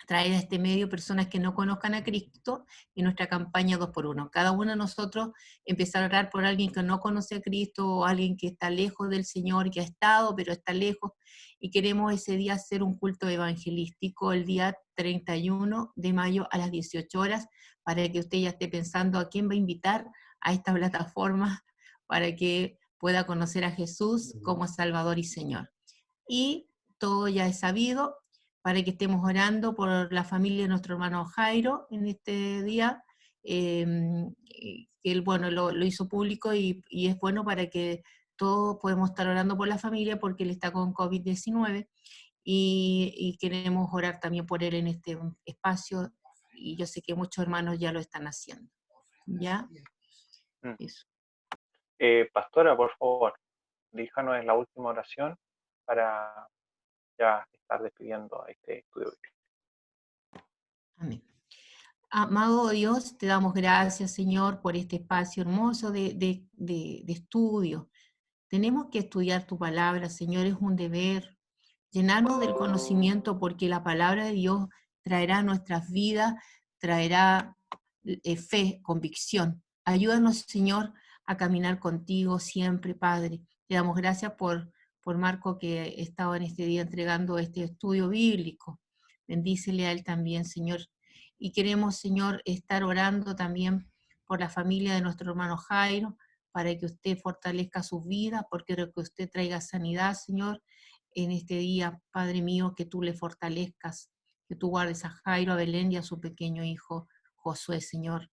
traer a este medio personas que no conozcan a Cristo en nuestra campaña 2x1. Cada uno de nosotros empezar a orar por alguien que no conoce a Cristo, o alguien que está lejos del Señor, que ha estado pero está lejos, y queremos ese día hacer un culto evangelístico el día 31 de mayo a las 18 horas, para que usted ya esté pensando a quién va a invitar a esta plataforma para que pueda conocer a Jesús como Salvador y Señor. Y todo ya es sabido, para que estemos orando por la familia de nuestro hermano Jairo en este día. Él, bueno, lo hizo público, y es bueno para que todos podemos estar orando por la familia, porque él está con COVID-19, y queremos orar también por él en este espacio, y yo sé que muchos hermanos ya lo están haciendo. ¿Ya? Eso. Pastora, por favor, díganos en la última oración para ya estar despidiendo este estudio bíblico. Amén. Amado Dios, te damos gracias, Señor, por este espacio hermoso de estudio. Tenemos que estudiar tu palabra, Señor, es un deber. Llenarnos del conocimiento, porque la palabra de Dios traerá a nuestras vidas, traerá fe, convicción. Ayúdanos, Señor, a caminar contigo siempre, Padre. Te damos gracias por Marco, que estaba en este día entregando este estudio bíblico. Bendícele a él también, Señor. Y queremos, Señor, estar orando también por la familia de nuestro hermano Jairo, para que usted fortalezca sus vidas, porque que usted traiga sanidad, Señor, en este día. Padre mío, que tú le fortalezcas, que tú guardes a Jairo, a Belén y a su pequeño hijo Josué, Señor.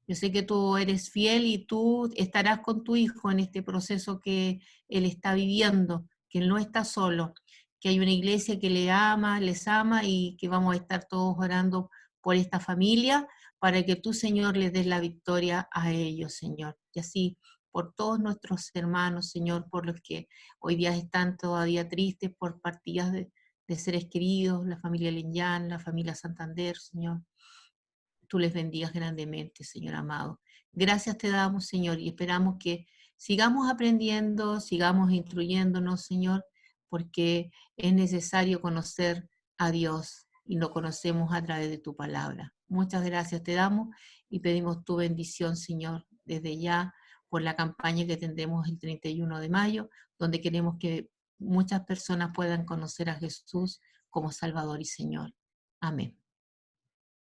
Yo sé que tú eres fiel y tú estarás con tu hijo en este proceso que él está viviendo, que él no está solo, que hay una iglesia que le ama, les ama, y que vamos a estar todos orando por esta familia, para que tú, Señor, les des la victoria a ellos, Señor. Y así por todos nuestros hermanos, Señor, por los que hoy día están todavía tristes por partidas de seres queridos, la familia Linyán, la familia Santander, Señor. tú les bendigas grandemente, Señor amado. Gracias te damos, Señor, y esperamos que sigamos aprendiendo, sigamos instruyéndonos, Señor, porque es necesario conocer a Dios y lo conocemos a través de tu palabra. Muchas gracias te damos y pedimos tu bendición, Señor, desde ya por la campaña que tendremos el 31 de mayo, donde queremos que muchas personas puedan conocer a Jesús como Salvador y Señor. Amén.